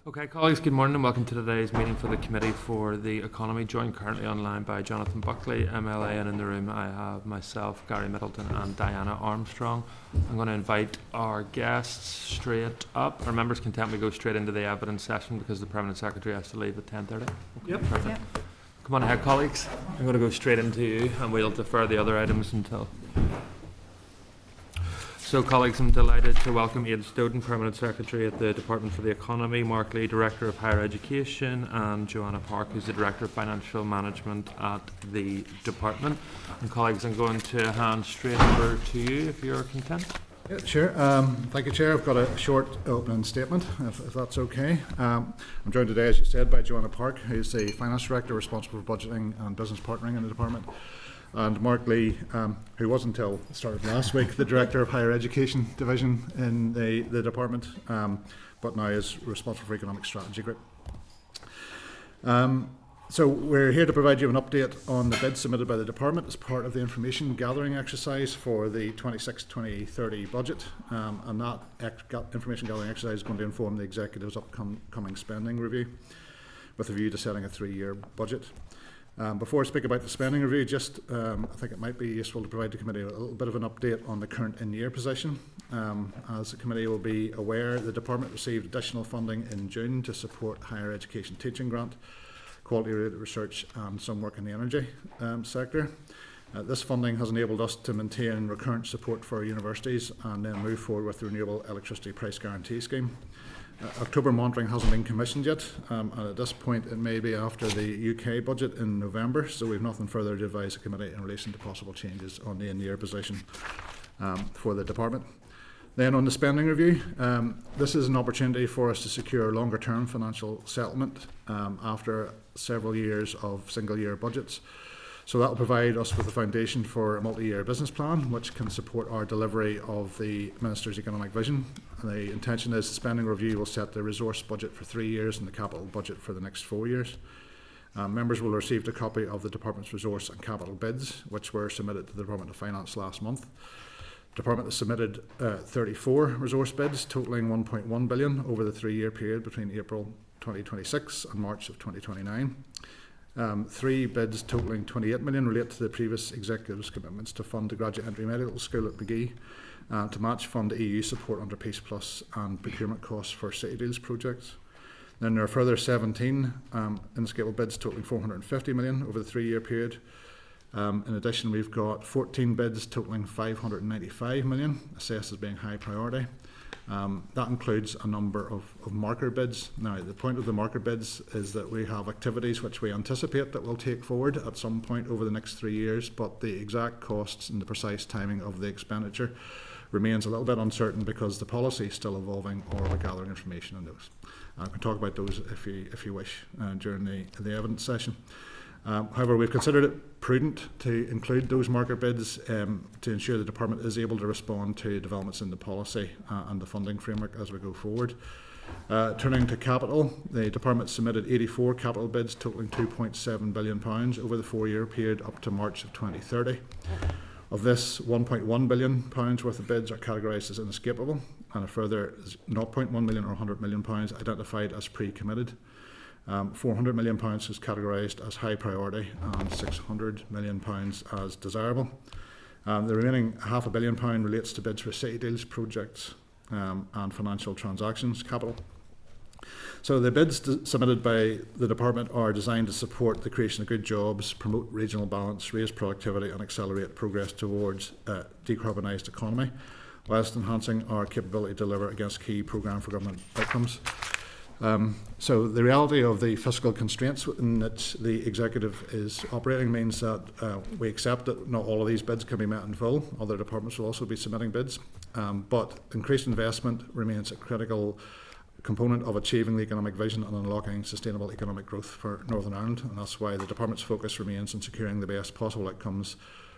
Okay, colleagues, good morning and welcome to today's meeting for the Committee for the Economy, joined currently online by Jonathan Buckley, MLA, and in the room I have myself, Gary Middleton and Diana Armstrong. I'm going to invite our guests straight up. Our members can tell me go straight into the evidence session because the Permanent Secretary has to leave at 10:30. Okay, Yep. perfect. Yep. Come on ahead, colleagues. I'm going to go straight into you and we'll defer the other items until... So, colleagues, I'm delighted to welcome Aidan Snowden, Permanent Secretary at the Department for the Economy, Mark Lee, Director of Higher Education, and Joanna Park, who's the Director of Financial Management at the Department. And, colleagues, I'm going to hand straight over to you if you're content. Yeah, sure. Thank you, Chair. I've got a short opening statement, if that's okay. I'm joined today, as you said, by Joanna Park, who's the Finance Director responsible for budgeting and business partnering in the Department, and Mark Lee, who was until the start of last week the Director of Higher Education Division in the Department, but now is responsible for Economic Strategy Group. So we're here to provide you an update on the bids submitted by the Department as part of the information gathering exercise for the 26-2030 budget, and that information gathering exercise is going to inform the Executive's upcoming spending review with a view to setting a 3-year budget. Before I speak about the spending review, I think it might be useful to provide the Committee a little bit of an update on the current in-year position. As the Committee will be aware, the Department received additional funding in June to support higher education teaching grant, quality-related research and some work in the energy sector. This funding has enabled us to maintain recurrent support for our universities and then move forward with the Renewable Electricity Price Guarantee Scheme. October monitoring hasn't been commissioned yet, and at this point it may be after the UK budget in November, so we have nothing further to advise the Committee in relation to possible changes on the in-year position for the Department. Then on the spending review, this is an opportunity for us to secure longer-term financial settlement after several years of single-year budgets. So that will provide us with a foundation for a multi-year business plan which can support our delivery of the Minister's economic vision. And the intention is the spending review will set the resource budget for 3 years and the capital budget for the next 4 years. Members will have received a copy of the Department's resource and capital bids, which were submitted to the Department of Finance last month. The Department has submitted 34 resource bids totalling $1.1 billion over the 3-year period between April 2026 and March of 2029. 3 bids totalling $28 million relate to the previous Executive's commitments to fund the Graduate Entry Medical School at Magee, to match fund EU support under Peace Plus and procurement costs for City Deals projects. Then there are further 17 inescapable bids totalling $450 million over the 3-year period. In addition, we've got 14 bids totalling $595 million, assessed as being high priority. That includes a number of marker bids. Now, the point of the marker bids is that we have activities which we anticipate that we'll take forward at some point over the next 3 years, but the exact costs and the precise timing of the expenditure remains a little bit uncertain because the policy is still evolving or we're gathering information on those. I can talk about those if you wish during the evidence session. However, we've considered it prudent to include those market bids to ensure the Department is able to respond to developments in the policy and the funding framework as we go forward. Turning to capital, the Department submitted 84 capital bids totalling £2.7 billion over the 4-year period up to March of 2030. Of this, £1.1 billion worth of bids are categorised as inescapable, and a further £0.1 million or £100 million identified as pre-committed. £400 million is categorised as high priority and £600 million as desirable. The remaining £500 million relates to bids for City Deals projects and financial transactions capital. So the bids submitted by the Department are designed to support the creation of good jobs, promote regional balance, raise productivity and accelerate progress towards a decarbonised economy, whilst enhancing our capability to deliver against key programme for government outcomes. So the reality of the fiscal constraints in which the Executive is operating means that we accept that not all of these bids can be met in full. Other departments will also be submitting bids, but increased investment remains a critical component of achieving the economic vision and unlocking sustainable economic growth for Northern Ireland, and that's why the Department's focus remains on securing the best possible outcomes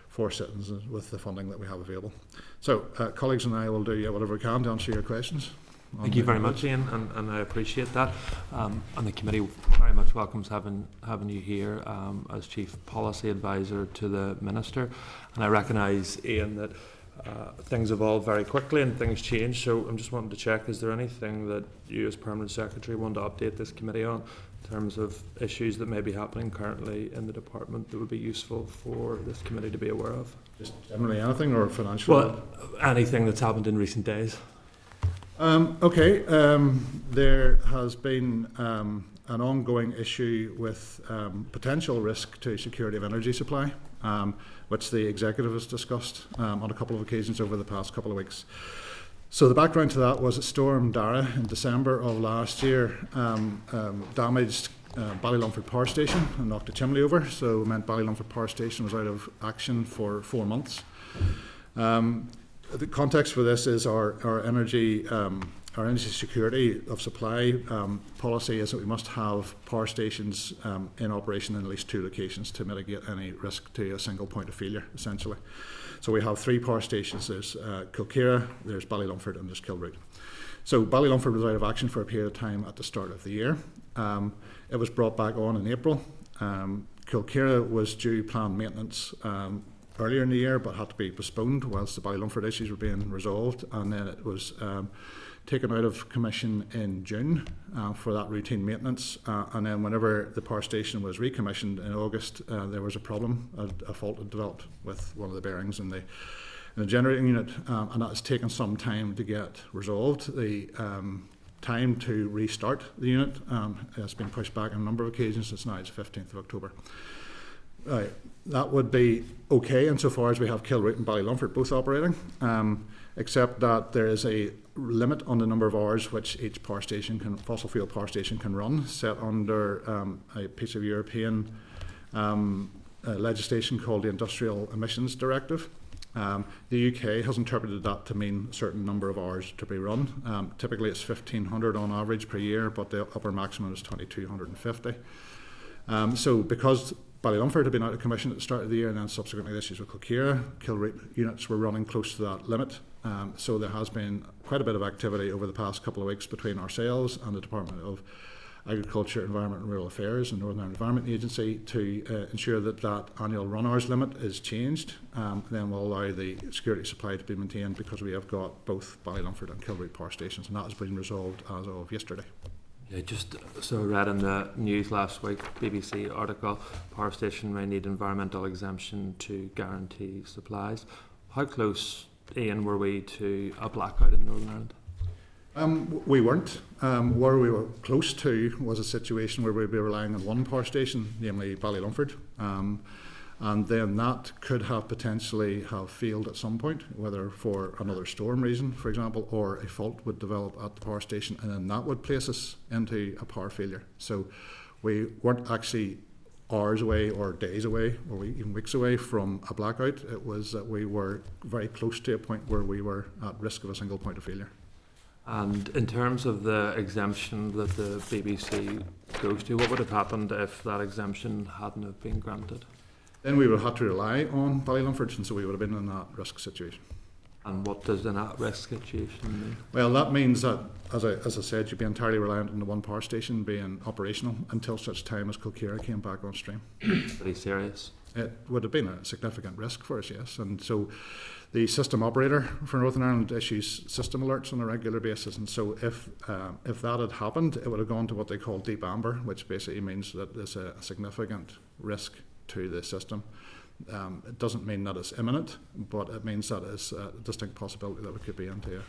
for citizens with the funding that we have available. So colleagues and I will do whatever we can to answer your questions. Thank you very much, Ian, and I appreciate that. And the Committee very much welcomes having you here as Chief Policy Advisor to the Minister. And I recognise, Ian, that things evolve very quickly and things change, so I'm just wanting to check, is there anything that you as Permanent Secretary want to update this committee on in terms of issues that may be happening currently in the department that would be useful for this committee to be aware of? Just generally anything or financial? Well, anything that's happened in recent days. Okay, there has been an ongoing issue with potential risk to security of energy supply, which the executive has discussed on a couple of occasions over the past couple of weeks. So the background to that was that Storm Dara in December of last year damaged Ballylumford Power Station and knocked a chimney over, so it meant Ballylumford Power Station was out of action for 4 months. The context for this is our energy security of supply policy is that we must have power stations in operation in at least 2 locations to mitigate any risk to a single point of failure, essentially. So we have 3 power stations. There's Kilkira, there's Ballylumford, and there's Kilroot. So Ballylumford was out of action for a period of time at the start of the year. It was brought back on in April. Kilkira was due planned maintenance earlier in the year, but had to be postponed whilst the Ballylumford issues were being resolved, and then it was taken out of commission in June for that routine maintenance, and then whenever the power station was recommissioned in August, there was a problem, a fault had developed with one of the bearings in the generating unit, and that has taken some time to get resolved. The time to restart the unit has been pushed back on a number of occasions. It's now the 15th of October. That would be okay insofar as we have Kilroot and Ballylumford both operating, except that there is a limit on the number of hours which each power station fossil fuel power station can run, set under a piece of European legislation called the Industrial Emissions Directive. The UK has interpreted that to mean a certain number of hours to be run. Typically it's 1,500 on average per year, but the upper maximum is 2,250. So because Ballylumford had been out of commission at the start of the year, and then subsequently the issues with Kilkira, Kilroot units were running close to that limit. So there has been quite a bit of activity over the past couple of weeks between ourselves and the Department of Agriculture, Environment and Rural Affairs and Northern Ireland Environment Agency to ensure that that annual run hours limit is changed. Then we'll allow the security supply to be maintained because we have got both Ballylumford and Kilroot power stations, and that has been resolved as of yesterday. Yeah, just so I read in the news last week, BBC article, power station may need environmental exemption to guarantee supplies. How close, Ian, were we to a blackout in Northern Ireland? We weren't. Where we were close to was a situation where we'd be relying on one power station, namely Ballylumford. And then that could have potentially have failed at some point, whether for another storm reason, for example, or a fault would develop at the power station, and then that would place us into a power failure. So we weren't actually hours away or days away or even weeks away from a blackout. It was that we were very close to a point where we were at risk of a single point of failure. And in terms of the exemption that the BBC goes to, what would have happened if that exemption hadn't have been granted? Then we would have had to rely on Ballylumford, and so we would have been in that risk situation. And what does an at-risk situation mean? Well, that means that, as I said, you'd be entirely reliant on the one power station being operational until such time as Kilkira came back on stream. Pretty serious. It would have been a significant risk for us, yes. And so the system operator for Northern Ireland issues system alerts on a regular basis, and so if that had happened, it would have gone to what they call deep amber, which basically means that there's a significant risk to the system. It doesn't mean that it's imminent, but it means that it's a distinct possibility that we could be into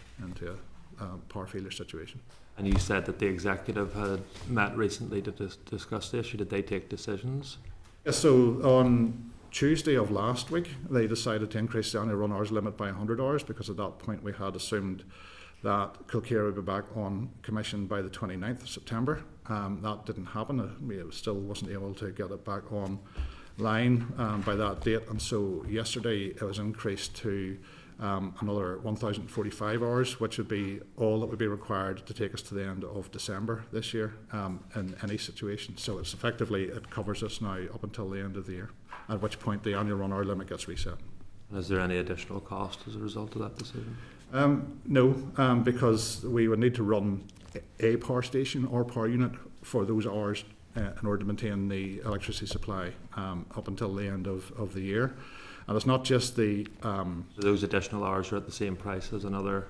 a power failure situation. And you said that the executive had met recently to discuss the issue. Did they take decisions? Yes, so on Tuesday of last week, they decided to increase the annual run hours limit by 100 hours because at that point we had assumed that Kilkira would be back on commission by the 29th of September. That didn't happen. We still wasn't able to get it back on line by that date, and so yesterday it was increased to another 1,045 hours, which would be all that would be required to take us to the end of December this year in any situation. So it's effectively, it covers us now up until the end of the year, at which point the annual run hour limit gets reset. And is there any additional cost as a result of that decision? No, because we would need to run a power station or power unit for those hours in order to maintain the electricity supply up until the end of the year. And it's not just the... So those additional hours are at the same price as another...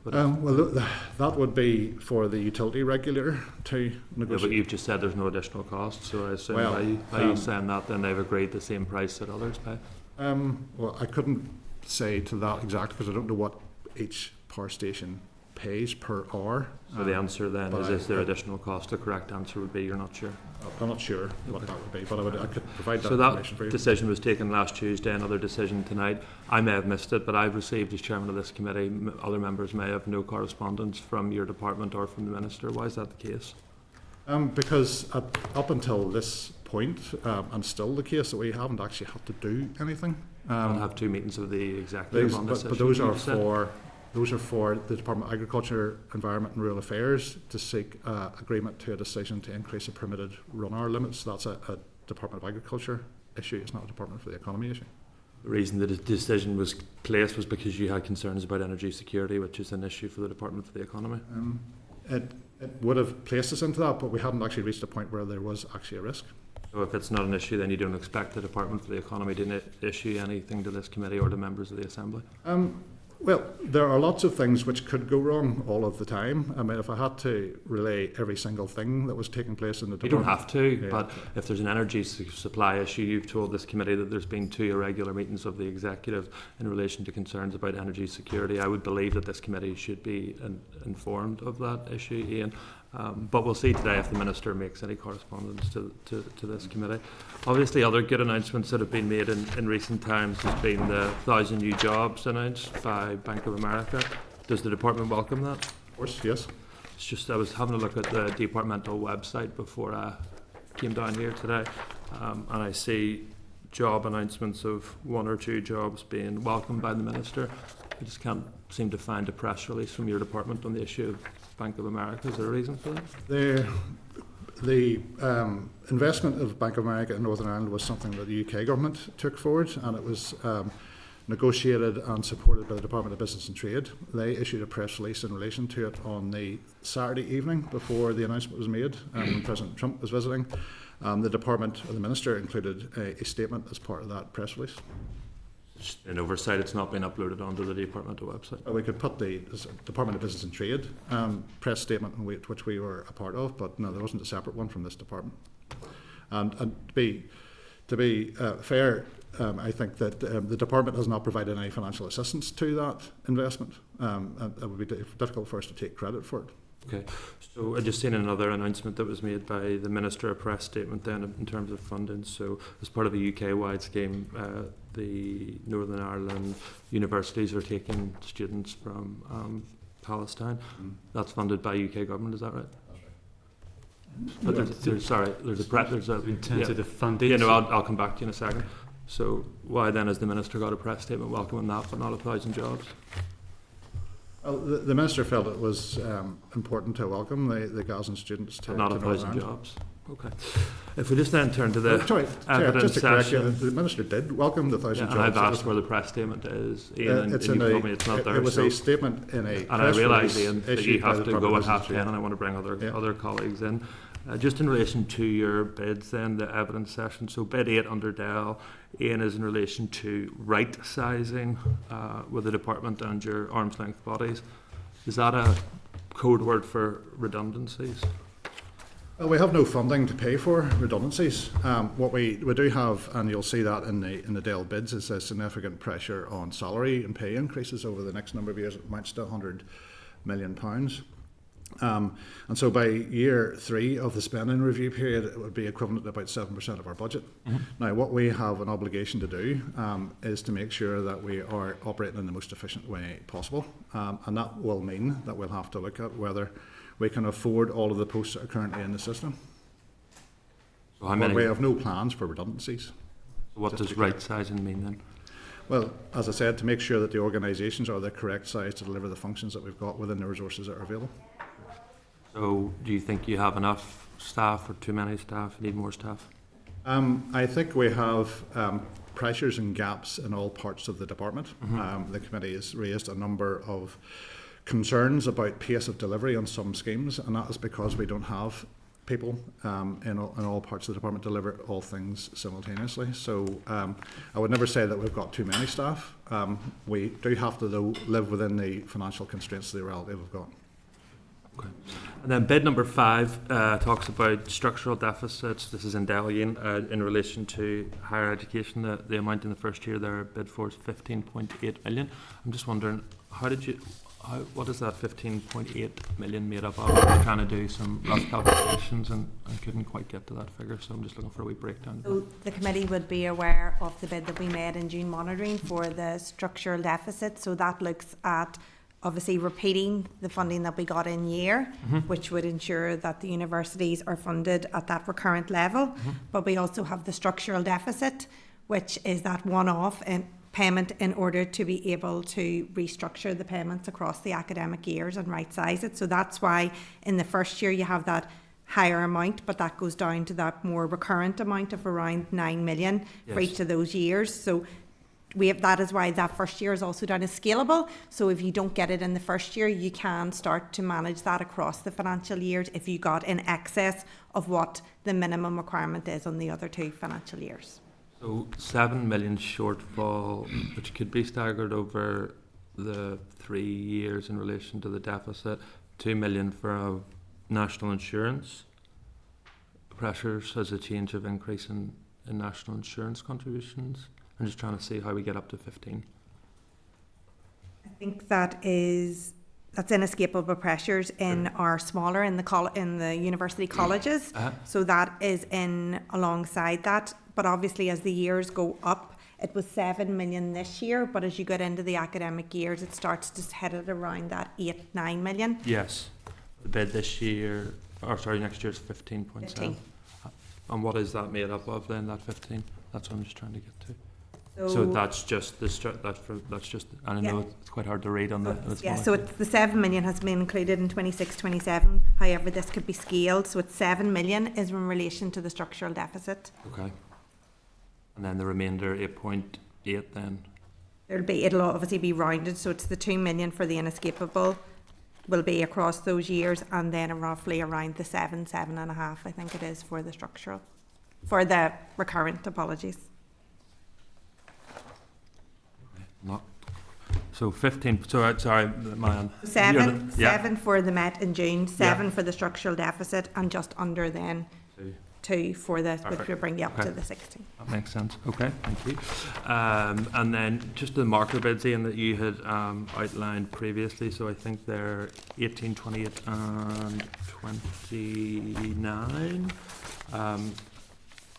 that would be for the utility regulator to negotiate. Yeah, but you've just said there's no additional cost, so I assume by you saying that, then they've agreed the same price that others pay? Well, I couldn't say to that exact, because I don't know what each power station pays per hour. So the answer then is there additional cost? The correct answer would be you're not sure. I'm not sure what that would be, but I could provide that so information for you. So that decision was taken last Tuesday, another decision tonight. I may have missed it, but I've received, as chairman of this committee, other members may have no correspondence from your department or from the minister. Why is that the case? Because up until this point, and still the case, that we haven't actually had to do anything. We'll have 2 meetings of the executive on this issue. But those are for the Department of Agriculture, Environment and Rural Affairs to seek agreement to a decision to increase the permitted run hour limits. That's a Department of Agriculture issue. It's not a Department for the Economy issue. The reason the decision was placed was because you had concerns about energy security, which is an issue for the Department for the Economy. It would have placed us into that, but we hadn't actually reached a point where there was actually a risk. So if it's not an issue, then you don't expect the Department for the Economy to issue anything to this committee or to members of the Assembly? Well, there are lots of things which could go wrong all of the time. I mean, if I had to relay every single thing that was taking place in the department... You don't have to, but if there's an energy supply issue, you've told this committee that there's been 2 irregular meetings of the executive in relation to concerns about energy security. I would believe that this committee should be informed of that issue, Ian. But we'll see today if the Minister makes any correspondence to this committee. Obviously, other good announcements that have been made in recent times has been the 1,000 new jobs announced by Bank of America. Does the Department welcome that? Of course, yes. It's just I was having a look at the Departmental website before I came down here today, and I see job announcements of 1 or 2 jobs being welcomed by the Minister. I just can't seem to find a press release from your department on the issue of Bank of America. Is there a reason for that? The investment of Bank of America in Northern Ireland was something that the UK government took forward, and it was negotiated and supported by the Department of Business and Trade. They issued a press release in relation to it on the Saturday evening before the announcement was made, when President Trump was visiting. The department, or the Minister, included a statement as part of that press release. An oversight, it's not been uploaded onto the departmental website. We could put the Department of Business and Trade press statement, which we were a part of, but no, there wasn't a separate one from this department. And to be fair, I think that the department has not provided any financial assistance to that investment, and it would be difficult for us to take credit for it. Okay, so I just seen another announcement that was made by the Minister, a press statement then in terms of funding. So as part of a UK-wide scheme, the Northern Ireland universities are taking students from Palestine. That's funded by UK government, is that right? But there's a in terms of the funding. Yeah, no, I'll come back to you in a second. So why then has the Minister got a press statement welcoming that, but not 1,000 jobs? Well, the Minister felt it was important to welcome the Gazan students to not to 1,000 jobs. Okay. If we just then turn to the evidence just to correct you, session. the Minister did welcome the 1,000 And jobs. I've asked where the press statement is, Ian, and it's you in told me it's not there. It was so, a statement in a and press I realise, release Ian, that you issued by have the to go Department at of Business and 10:30, and I want to bring Yeah. other colleagues in. Just in relation to your bids then, the evidence session, so bid 8 under Dell, Ian, is in relation to right sizing with the department and your arm's length bodies. Is that a code word for redundancies? We have no funding to pay for redundancies. What we do have, and you'll see that in the Dell bids, is a significant pressure on salary and pay increases over the next number of years. It amounts to £100 million. And so by year 3 of the spending review period, it would be equivalent to about 7% of our budget. Now, what we have an obligation to do is to make sure that we are operating in the most efficient way possible. And that will mean that we'll have to look at whether we can afford all of the posts that are currently in the system. So how many? We have no plans for redundancies. What does right sizing mean then? Well, as I said, to make sure that the organisations are the correct size to deliver the functions that we've got within the resources that are available. So do you think you have enough staff or too many staff? Need more staff? I think we have pressures and gaps in all parts of the department. The committee has raised a number of concerns about pace of delivery on some schemes, and that is because we don't have people in all parts of the department deliver all things simultaneously. So I would never say that we've got too many staff. We do have to, though, live within the financial constraints of the reality we've got. Okay. And then bid number 5 talks about structural deficits. This is in Delegan in relation to higher education. The amount in the first year there bid for is 15.8 million. I'm just wondering, what is that 15.8 million made up of? I was trying to do some rough calculations and I couldn't quite get to that figure, so I'm just looking for a wee breakdown. So the committee would be aware of the bid that we made in June monitoring for the structural deficit. So that looks at obviously repeating the funding that we got in year, which would ensure that the universities are funded at that recurrent level. But we also have the structural deficit, which is that one-off payment in order to be able to restructure the payments across the academic years and right size it. So that's why in the first year you have that higher amount, but that goes down to that more recurrent amount of around 9 million for each of those years. So that is why that first year is also done as scalable. So if you don't get it in the first year, you can start to manage that across the financial years if you got in excess of what the minimum requirement is on the other 2 financial years. So 7 million shortfall, which could be staggered over the 3 years in relation to the deficit. 2 million for national insurance pressures as a change of increase in national insurance contributions. I'm just trying to see how we get up to 15. I think that's inescapable pressures in our smaller in the university colleges. So that is in alongside that. But obviously, as the years go up, it was 7 million this year. But as you get into the academic years, it starts to head at around that 8-9 million. Yes, the bid this year, next year is 15.7. And what is that made up of then? That 15? That's what I'm just trying to get to. So that's just I know it's quite hard to read on the so it's the 7 million has been included in 26-27. However, this could be scaled. So it's 7 million is in relation to the structural deficit. Okay. And then the remainder 8.8 then. It'll obviously be rounded. So it's the 2 million for the inescapable will be across those years, and then roughly around the 7.5 I think it is for the structural, for the recurrent. Apologies. Not so 15. So sorry, man. 7 for the Met in June, 7 for the structural deficit, and just under then 2 for the, which will bring you up to the 16. That makes sense. Okay, thank you. And then just the marker bids, Ian, that you had outlined previously. So I think they're 18, 28, and 29.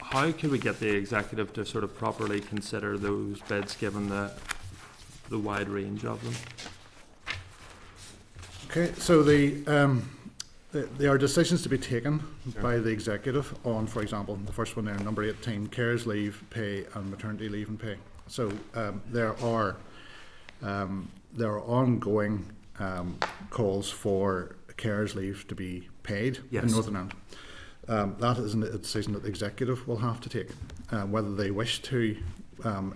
How could we get the executive to sort of properly consider those bids, given the wide range of them? Okay, so there are decisions to be taken by the executive on, for example, the first one there, number 18, carers leave pay and maternity leave and pay. So there are ongoing calls for carers leave to be paid in Northern Ireland. That is a decision that the executive will have to take, whether they wish to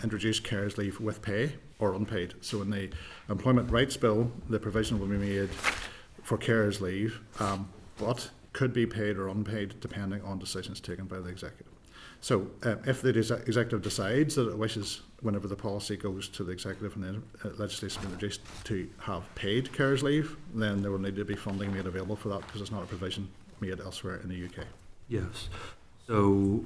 introduce carers leave with pay or unpaid. So in the Employment Rights Bill, the provision will be made for carers leave, but could be paid or unpaid depending on decisions taken by the executive. So if the executive decides that it wishes, whenever the policy goes to the executive and then legislation is introduced, to have paid carers leave, then there will need to be funding made available for that, because it's not a provision made elsewhere in the UK. Yes. So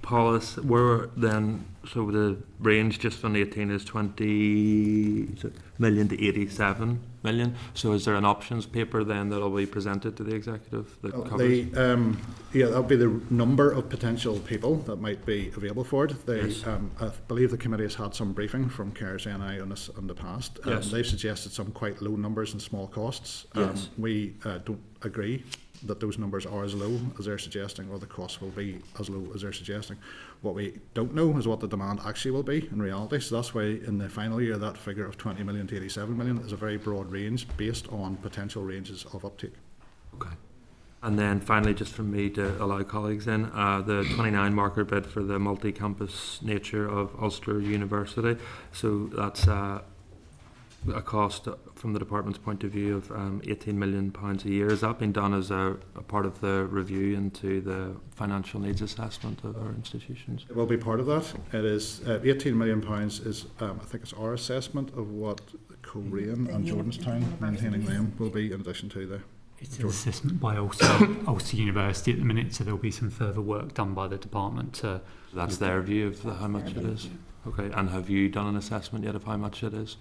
policy, so the range just from 18 is 20 million to 87 million. So is there an options paper then that will be presented to the executive that covers? That'll be the number of potential people that might be available for it. I believe the committee has had some briefing from Carers NI on this in the past. They've suggested some quite low numbers and small costs. We don't agree that those numbers are as low as they're suggesting, or the costs will be as low as they're suggesting. What we don't know is what the demand actually will be in reality. So that's why in the final year that figure of 20 million to 87 million is a very broad range based on potential ranges of uptake. Okay. And then finally, just from me to allow colleagues in, the 29 marker bid for the multi-campus nature of Ulster University. So that's a cost from the department's point of view of £18 million a year. Has that been done as a part of the review into the financial needs assessment of our institutions? It will be part of that. It is £18 million is, I think it's our assessment of what Coleraine and Jordanstown maintaining them will be in addition to the... It's an assessment by Ulster University at the minute, so there'll be some further work done by the department to... That's their view of how much it is? Okay, and have you done an assessment yet of how much it is?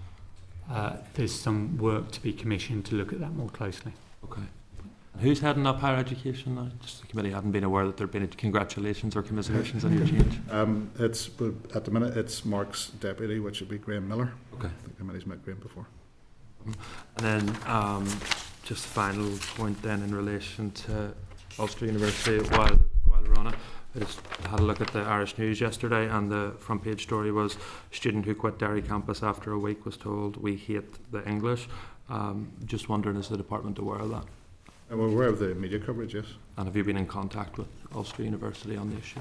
There's some work to be commissioned to look at that more closely. Okay. And who's heading up higher education now? Just the committee hadn't been aware that there had been congratulations or commiserations on your change. It's at the minute it's Mark's deputy, which would be Graham Miller. Okay. I think the committee's met Graham before. And then just final point then in relation to Ulster University while we're on it. I just had a look at the Irish News yesterday, and the front page story was a student who quit Derry campus after a week was told, "We hate the English." Just wondering, is the department aware of that? We're aware of the media coverage, yes. And have you been in contact with Ulster University on the issue?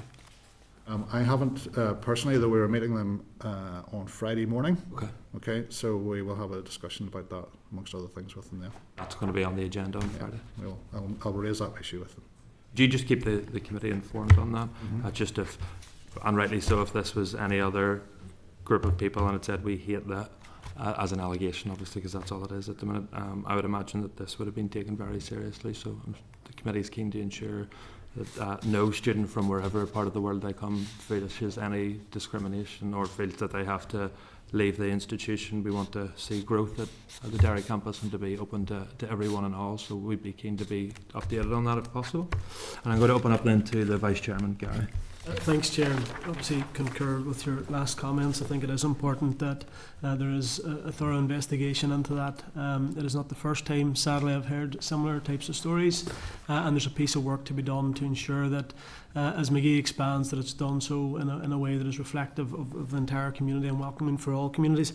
I haven't personally, though we were meeting them on Friday morning. Okay. Okay, so we will have a discussion about that, amongst other things, with them there. That's going to be on the agenda on Friday. I'll raise that issue with them. Do you just keep the committee informed on that? Just if, and rightly so, if this was any other group of people and it said we hate that, as an allegation, obviously, because that's all it is at the minute, I would imagine that this would have been taken very seriously. So the committee is keen to ensure that no student from wherever part of the world they come feels any discrimination or feels that they have to leave the institution. We want to see growth at the Derry campus and to be open to everyone and all, so we'd be keen to be updated on that if possible. And I'm going to open up then to the Vice Chairman, Gary. Thanks, Chair. Obviously concur with your last comments. I think it is important that there is a thorough investigation into that. It is not the first time, sadly, I've heard similar types of stories, and there's a piece of work to be done to ensure that as McGee expands, that it's done so in a way that is reflective of the entire community and welcoming for all communities.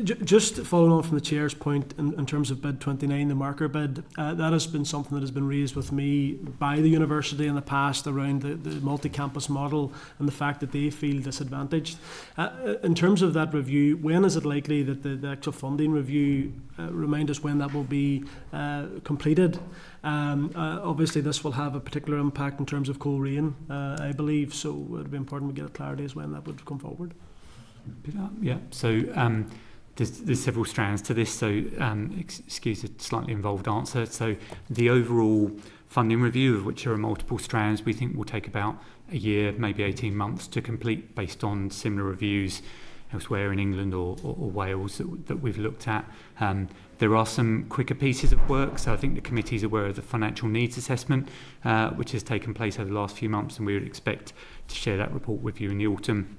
Just following on from the Chair's point in terms of bid 29, the marker bid, that has been something that has been raised with me by the university in the past around the multi-campus model and the fact that they feel disadvantaged. In terms of that review, when is it likely that the actual funding review, remind us when that will be completed? Obviously this will have a particular impact in terms of Coleraine, I believe, so it would be important to get clarity as when that would come forward. Yeah, so there's several strands to this, so excuse a slightly involved answer. So the overall funding review, of which there are multiple strands, we think will take about a year, maybe 18 months to complete based on similar reviews elsewhere in England or Wales that we've looked at. There are some quicker pieces of work, so I think the committee is aware of the financial needs assessment, which has taken place over the last few months, and we would expect to share that report with you in the autumn.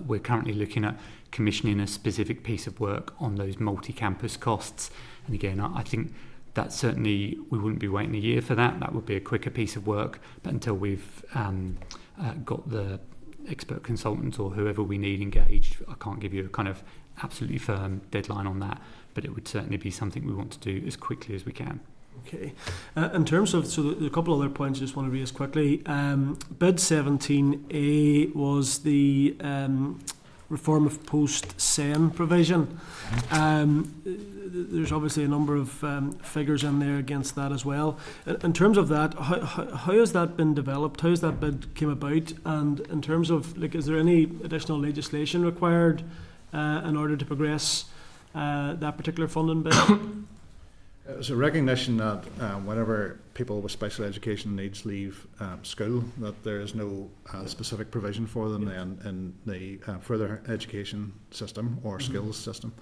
We're currently looking at commissioning a specific piece of work on those multi-campus costs, and again, I think that certainly we wouldn't be waiting a year for that. That would be a quicker piece of work, but until we've got the expert consultants or whoever we need engaged, I can't give you a kind of absolutely firm deadline on that, but it would certainly be something we want to do as quickly as we can. Okay. In terms of, so a couple other points I just want to raise quickly. Bid 17A was the reform of post-SEN provision. There's obviously a number of figures in there against that as well. In terms of that, how has that been developed? How has that bid came about? And in terms of, like, is there any additional legislation required in order to progress that particular funding bid? It's a recognition that whenever people with special education needs leave school, that there is no specific provision for them in the further education system or skills system.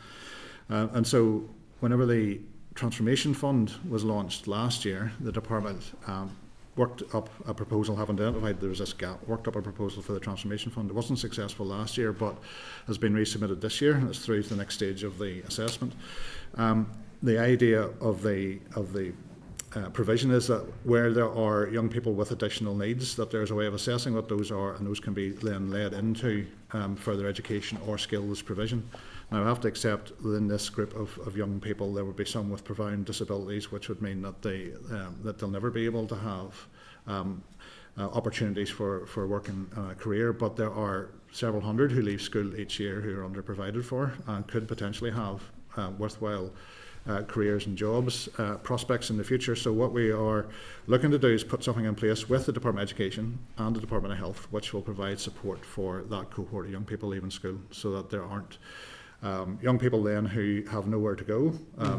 And so whenever the Transformation Fund was launched last year, the department worked up a proposal, having identified there was this gap, worked up a proposal for the Transformation Fund. It wasn't successful last year, but has been resubmitted this year, and it's through to the next stage of the assessment. The idea of the provision is that where there are young people with additional needs, that there's a way of assessing what those are, and those can be then led into further education or skills provision. Now, I have to accept within this group of young people, there would be some with profound disabilities, which would mean that they'll never be able to have opportunities for work and career. But there are several hundred who leave school each year who are underprovided for and could potentially have worthwhile careers and jobs prospects in the future. So what we are looking to do is put something in place with the Department of Education and the Department of Health, which will provide support for that cohort of young people leaving school, so that there aren't young people then who have nowhere to go,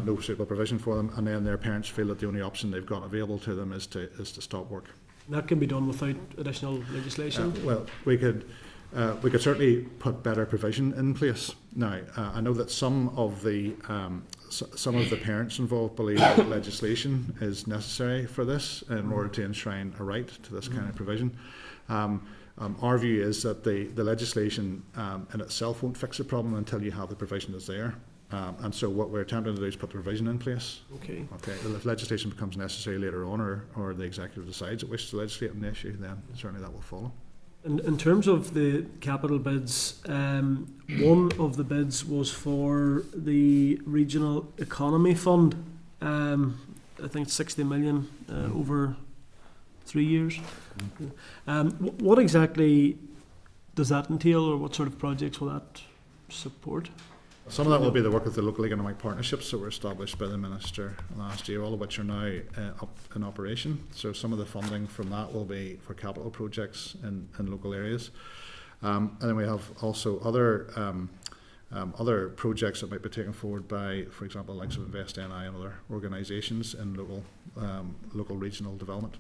no suitable provision for them, and then their parents feel that the only option they've got available to them is to stop work. That can be done without additional legislation. Well, we could certainly put better provision in place. Now, I know that some of the parents involved believe that legislation is necessary for this in order to enshrine a right to this kind of provision. Our view is that the legislation in itself won't fix the problem until you have the provision that's there. And so what we're attempting to do is put the provision in place. Okay. Well, if legislation becomes necessary later on, or the executive decides it wishes to legislate on the issue, then certainly that will follow. In terms of the capital bids, one of the bids was for the Regional Economy Fund. I think 60 million over 3 years. What exactly does that entail, or what sort of projects will that support? Some of that will be the work of the local economic partnerships that were established by the Minister last year, all of which are now up in operation. So some of the funding from that will be for capital projects in local areas. And then we have also other projects that might be taken forward by, for example, likes of Invest NI and other organisations in local regional development.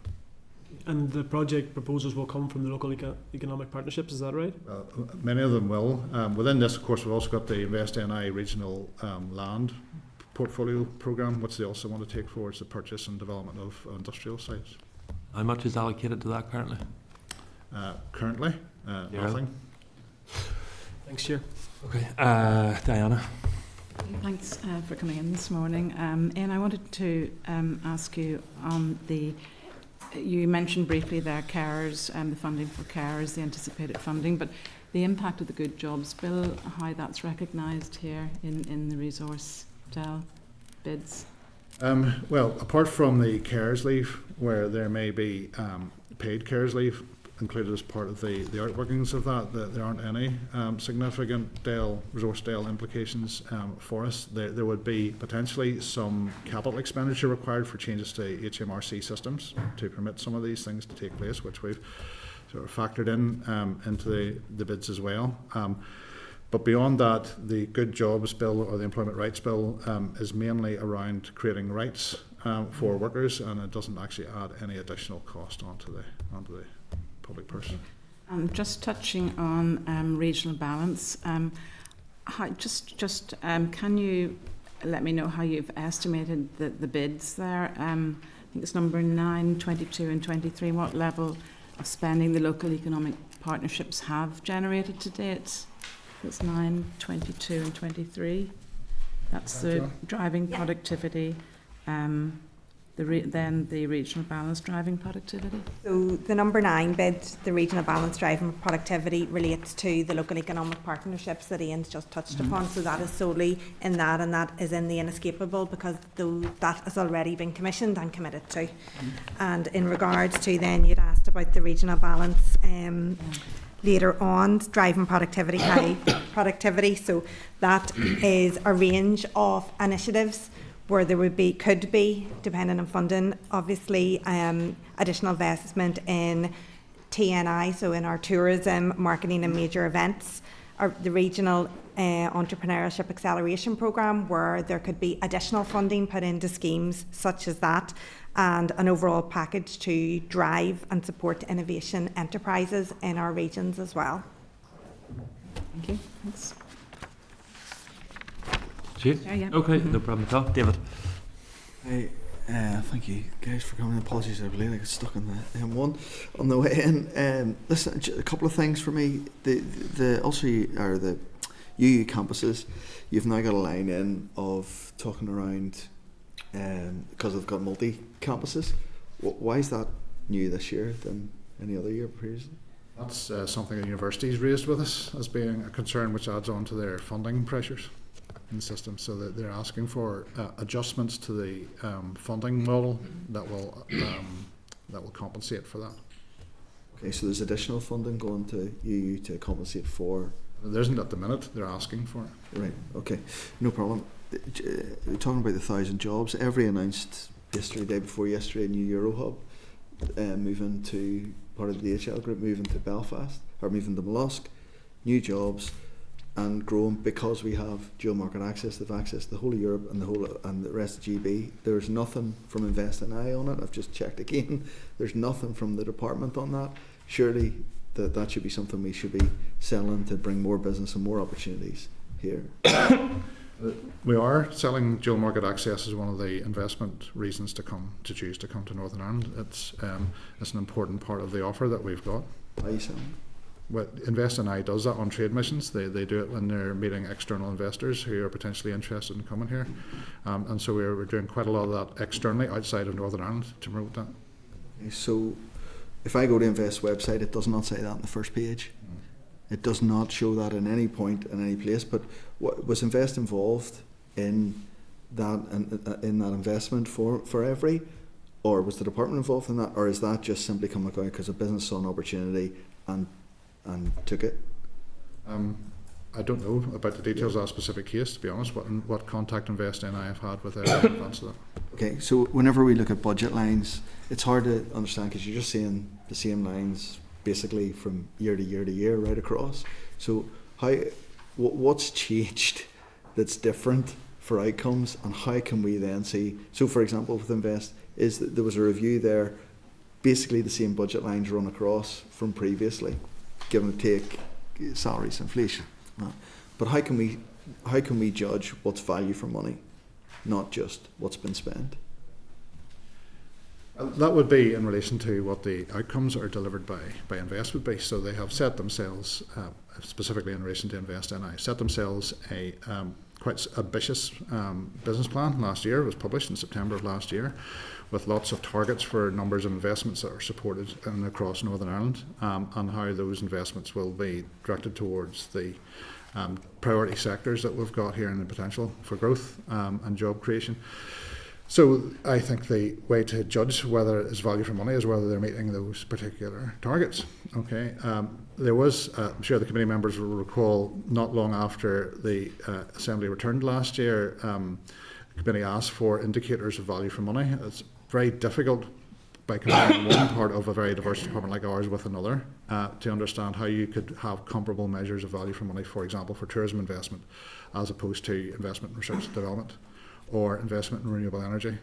And the project proposals will come from the local economic partnerships, is that right? Many of them will. Within this, of course, we've also got the Invest NI regional land portfolio programme, which they also want to take forward, the purchase and development of industrial sites. How much is allocated to that currently? Nothing. Thanks, Chair. Okay, Diana. Thanks for coming in this morning. And I wanted to ask you on you mentioned briefly there carers, the funding for carers, the anticipated funding, but the impact of the Good Jobs Bill, how that's recognised here in the resource bids? Well, apart from the carers leave, where there may be paid carers leave included as part of the outworkings of that, there aren't any significant resource implications for us. There would be potentially some capital expenditure required for changes to HMRC systems to permit some of these things to take place, which we've sort of factored into the bids as well. But beyond that, the Good Jobs Bill, or the Employment Rights Bill, is mainly around creating rights for workers, and it doesn't actually add any additional cost onto the public person. Just touching on regional balance, can you let me know how you've estimated the bids there? I think it's number 9, 22 and 23. What level of spending the local economic partnerships have generated to date? It's 9, 22 and 23. That's the driving productivity. Then the regional balance driving productivity. So the number 9 bid, the regional balance driving productivity, relates to the local economic partnerships that Ian's just touched upon. So that is solely in that, and that is in the inescapable, because that has already been commissioned and committed to. And in regards to then, you'd asked about the regional balance later on, driving productivity, high productivity. So that is a range of initiatives where there could be, depending on funding, obviously, additional investment in TNI, so in our tourism, marketing and major events, or the regional entrepreneurship acceleration programme, where there could be additional funding put into schemes such as that, and an overall package to drive and support innovation enterprises in our regions as well. Thank you. Thanks. Yeah. Okay, no problem at all. David. Hey, thank you guys for coming. Apologies, I believe I got stuck on the M1 on the way in. Listen, a couple of things for me. The UU campuses, you've now got a line in of talking around because they've got multi campuses. Why is that new this year than any other year previously? That's something the universities raised with us as being a concern, which adds on to their funding pressures in the system, so that they're asking for adjustments to the funding model that will compensate for that. Okay, so there's additional funding going to UU to compensate for. There isn't at the minute. They're asking for it. Right. Okay. No problem. talking about the 1,000 jobs, Every announced yesterday, day before yesterday, a new Euro hub moving to part of the DHL group, moving to Belfast or moving to Mollusk, new jobs and growing because we have dual market access. They've access to the whole of Europe and the rest of GB. There's nothing from Invest in I on it. I've just checked again. There's nothing from the department on that. Surely that should be something we should be selling to bring more business and more opportunities here. We are selling dual market access as one of the investment reasons to choose to come to Northern Ireland. It's an important part of the offer that we've got. How are you selling? Well, Invest in I does that on trade missions. They do it when they're meeting external investors who are potentially interested in coming here, and so we're doing quite a lot of that externally outside of Northern Ireland to promote that. So if I go to Invest's website, it does not say that on the first page. It does not show that in any point in any place. But was Invest involved in that investment for Every, or was the department involved in that, or is that just simply coming about because a business saw an opportunity and took it? I don't know about the details of that specific case, to be honest. What contact Invest in I have had with Every in advance of that. Okay, so whenever we look at budget lines, it's hard to understand because you're just seeing the same lines basically from year to year to year right across. So what's changed that's different for outcomes, and how can we then see? So for example, with Invest, is that there was a review there, basically the same budget lines run across from previously, give and take salaries, inflation. But how can we judge what's value for money, not just what's been spent? That would be in relation to what the outcomes are delivered by Invest would be. So they have set themselves, specifically in relation to Invest in I, set themselves a quite ambitious business plan last year. It was published in September of last year, with lots of targets for numbers of investments that are supported across Northern Ireland, and how those investments will be directed towards the priority sectors that we've got here and the potential for growth and job creation. So I think the way to judge whether it is value for money is whether they're meeting those particular targets. Okay, there was, I'm sure the committee members will recall, not long after the Assembly returned last year, the committee asked for indicators of value for money. It's very difficult by comparing one part of a very diverse department like ours with another to understand how you could have comparable measures of value for money, for example, for tourism investment, as opposed to investment in research and development, or investment in renewable energy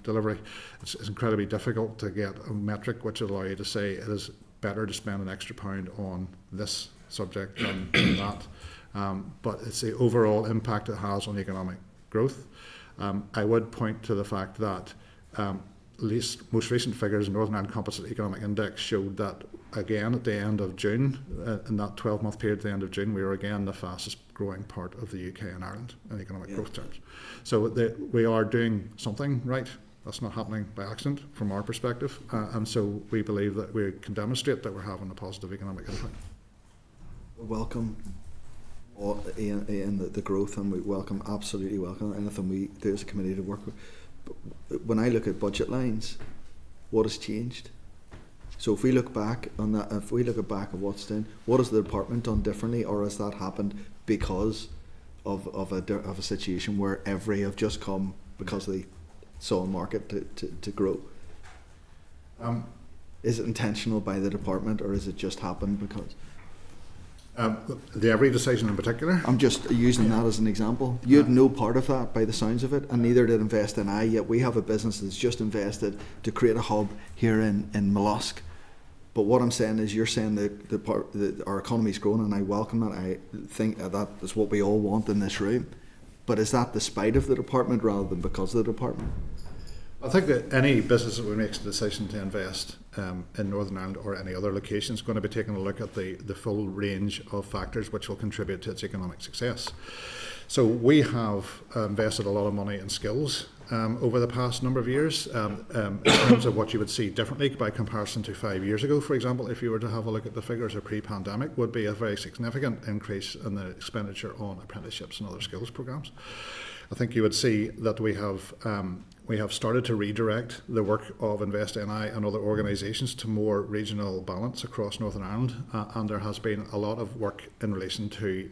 delivery. It's incredibly difficult to get a metric which will allow you to say it is better to spend an extra pound on this subject than that. But it's the overall impact it has on economic growth. I would point to the fact that most recent figures in Northern Ireland Composite Economic Index showed that again at the end of June, in that 12-month period at the end of June, we were again the fastest growing part of the UK and Ireland in economic growth terms. So we are doing something right. That's not happening by accident from our perspective, and so we believe that we can demonstrate that we're having a positive economic impact. Welcome in the growth, and we absolutely welcome anything we do as a committee to work with. But when I look at budget lines, what has changed? So if we look back on that, if we look back at what's done, what has the department done differently, or has that happened because of a situation where Every have just come because they saw a market to grow? Is it intentional by the department, or is it just happened because? The Every decision in particular? I'm just using that as an example. You had no part of that by the sounds of it, and neither did Invest in I, yet we have a business that's just invested to create a hub here in Mollusk. But what I'm saying is, you're saying that our economy's growing, and I welcome that. I think that is what we all want in this room. But is that despite of the department rather than because of the department? I think that any business that makes a decision to invest in Northern Ireland or any other location is going to be taking a look at the full range of factors which will contribute to its economic success. So we have invested a lot of money in skills over the past number of years in terms of what you would see differently by comparison to 5 years ago. For example, if you were to have a look at the figures of pre-pandemic, would be a very significant increase in the expenditure on apprenticeships and other skills programs. I think you would see that we have we have started to redirect the work of Invest NI and other organisations to more regional balance across Northern Ireland, and there has been a lot of work in relation to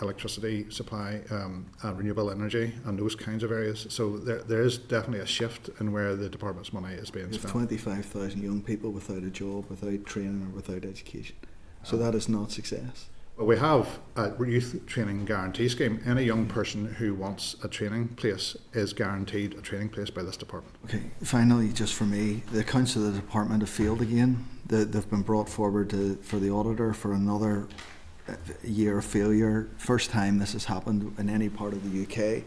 electricity supply and renewable energy and those kinds of areas. So there is definitely a shift in where the department's money is being There's spent. 25,000 young people without a job, without training, or without education. So that is not success. Well, we have a youth training guarantee scheme. Any young person who wants a training place is guaranteed a training place by this department. Okay, finally, just for me, the accounts of the department have failed again. They've been brought forward for the auditor for another year of failure. First time this has happened in any part of the UK.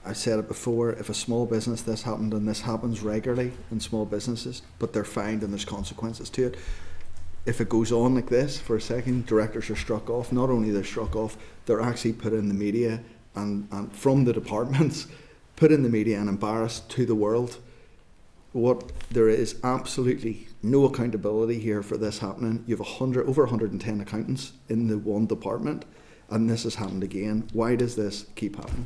I've said it before, if a small business this happened, and this happens regularly in small businesses, but they're fined and there's consequences to it. If it goes on like this for a second, directors are struck off. Not only they're struck off, they're actually put in the media and from the departments, put in the media and embarrassed to the world. There is absolutely no accountability here for this happening. You have over 110 accountants in the one department, and this has happened again. Why does this keep happening?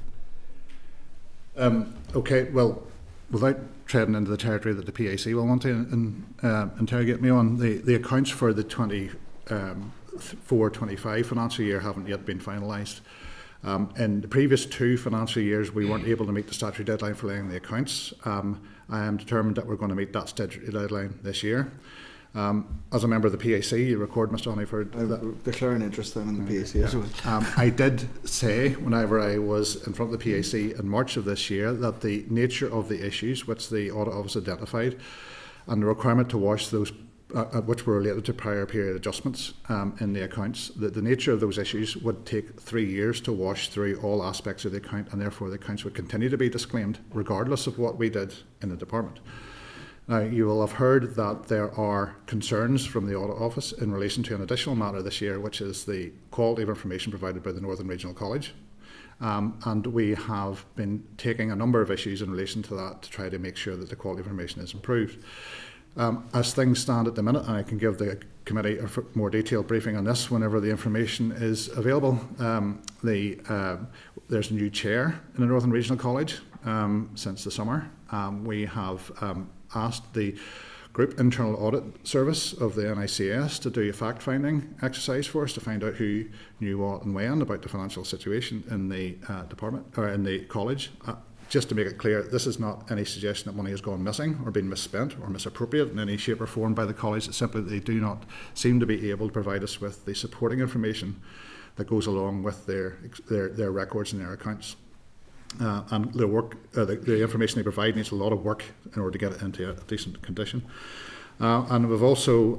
Okay, well, without treading into the territory that the PAC will want to interrogate me on, the accounts for the 24-25 financial year haven't yet been finalised. In the previous 2 financial years, we weren't able to meet the statutory deadline for laying the accounts. I am determined that we're going to meet that statutory deadline this year. As a member of the PAC, you record, Mr. Honeyford. I'm declaring interest then in the PAC as well. I did say, whenever I was in front of the PAC in March of this year, that the nature of the issues which the Audit Office identified and the requirement to wash those, which were related to prior period adjustments in the accounts, that the nature of those issues would take 3 years to wash through all aspects of the account, and therefore the accounts would continue to be disclaimed, regardless of what we did in the department. Now, you will have heard that there are concerns from the Audit Office in relation to an additional matter this year, which is the quality of information provided by the Northern Regional College. And we have been taking a number of issues in relation to that to try to make sure that the quality of information is improved. As things stand at the minute, and I can give the committee a more detailed briefing on this whenever the information is available, there's a new chair in the Northern Regional College since the summer. We have asked the Group Internal Audit Service of the NICS to do a fact-finding exercise for us to find out who knew what and when about the financial situation in the department or in the college. Just to make it clear, this is not any suggestion that money has gone missing or been misspent or misappropriated in any shape or form by the college. It's simply that they do not seem to be able to provide us with the supporting information that goes along with their records and their accounts. And the work, the information they provide needs a lot of work in order to get it into a decent condition. And we've also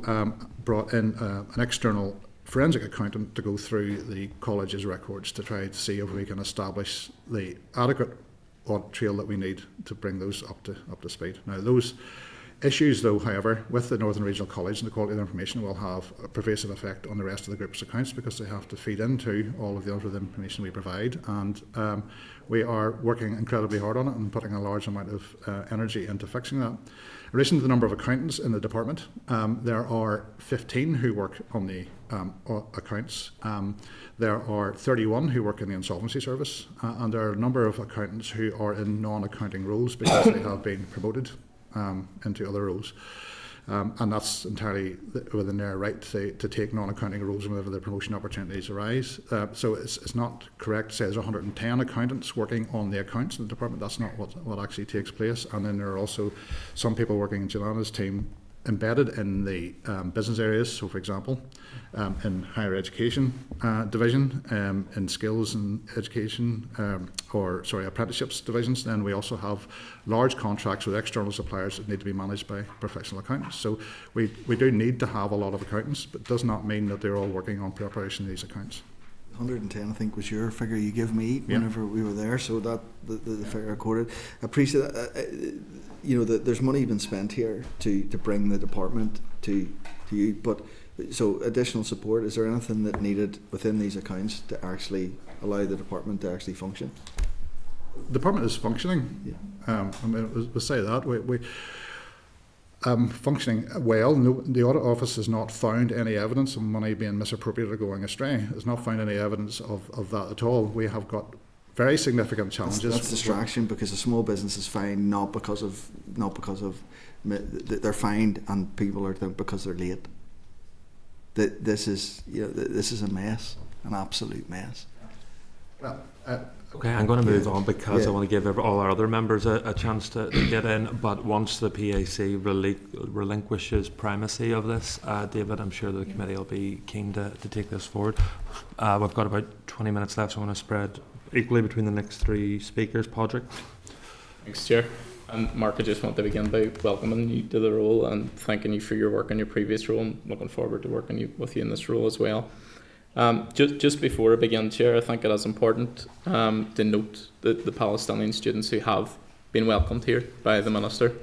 brought in an external forensic accountant to go through the college's records to try to see if we can establish the adequate audit trail that we need to bring those up to speed. Now, those issues, though, however, with the Northern Regional College and the quality of the information will have a pervasive effect on the rest of the group's accounts because they have to feed into all of the other information we provide, and we are working incredibly hard on it and putting a large amount of energy into fixing that. In relation to the number of accountants in the department, there are 15 who work on the accounts. There are 31 who work in the insolvency service, and there are a number of accountants who are in non-accounting roles because they have been promoted into other roles. And that's entirely within their right to take non-accounting roles whenever the promotion opportunities arise. So it's not correct to say there's 110 accountants working on the accounts in the department. That's not what actually takes place. And then there are also some people working in Jelana's team embedded in the business areas. So, for example, in higher education division, in skills and education, apprenticeships divisions, then we also have large contracts with external suppliers that need to be managed by professional accountants. So we do need to have a lot of accountants, but it does not mean that they're all working on preparation of these accounts. 110, I think, was your figure you gave me whenever we were there. So that the figure I quoted. I appreciate that. That there's money been spent here to bring the department to you, but so additional support. Is there anything that needed within these accounts to actually allow the department to actually function? The department is functioning. Yeah. We'll say that we functioning well. No, the Audit Office has not found any evidence of money being misappropriated or going astray. It's not found any evidence of that at all. We have got very significant challenges. That's distraction, because a small business is fined not because of they're fined and people are because they're late. This is a mess, an absolute mess. Well, Okay, I'm going to move on because Yeah. I want to give all our other members a chance to get in. But once the PAC relinquishes primacy of this, David, I'm sure the committee will be keen to take this forward. We've got about 20 minutes left, so I want to spread equally between the next three speakers. Padraig. Thanks, Chair. And Mark, I just want to begin by welcoming you to the role and thanking you for your work in your previous role, and looking forward to working with you in this role as well. Just before I begin, Chair, I think it is important to note the Palestinian students who have been welcomed here by the Minister.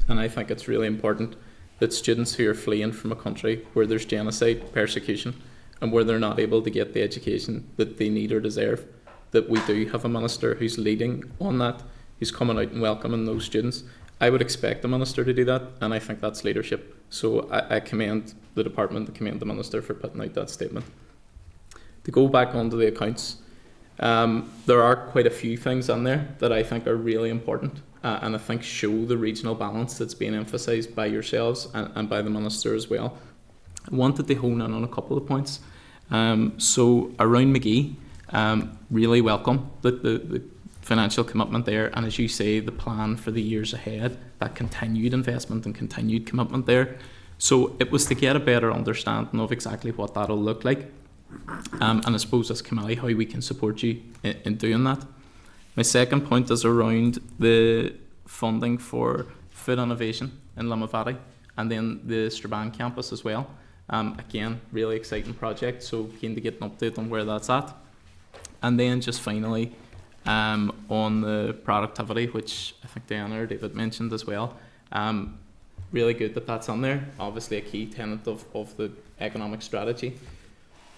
And I think it's really important that students who are fleeing from a country where there's genocide, persecution, and where they're not able to get the education that they need or deserve, that we do have a Minister who's leading on that, who's coming out and welcoming those students. I would expect the Minister to do that, and I think that's leadership. So I commend the Department, I commend the Minister for putting out that statement. To go back onto the accounts, there are quite a few things on there that I think are really important, and I think show the regional balance that's being emphasised by yourselves and by the Minister as well. I wanted to hone in on a couple of points. So around McGee, really welcome the financial commitment there, and as you say, the plan for the years ahead, that continued investment and continued commitment there. So it was to get a better understanding of exactly what that'll look like. And I suppose as committee how we can support you in doing that. My second point is around the funding for food innovation in Limavady and then the Strabane campus as well. Again, really exciting project, so keen to get an update on where that's at. And then just finally on the productivity, which I think Diana or David mentioned as well. Really good that that's on there, obviously a key tenet of the economic strategy.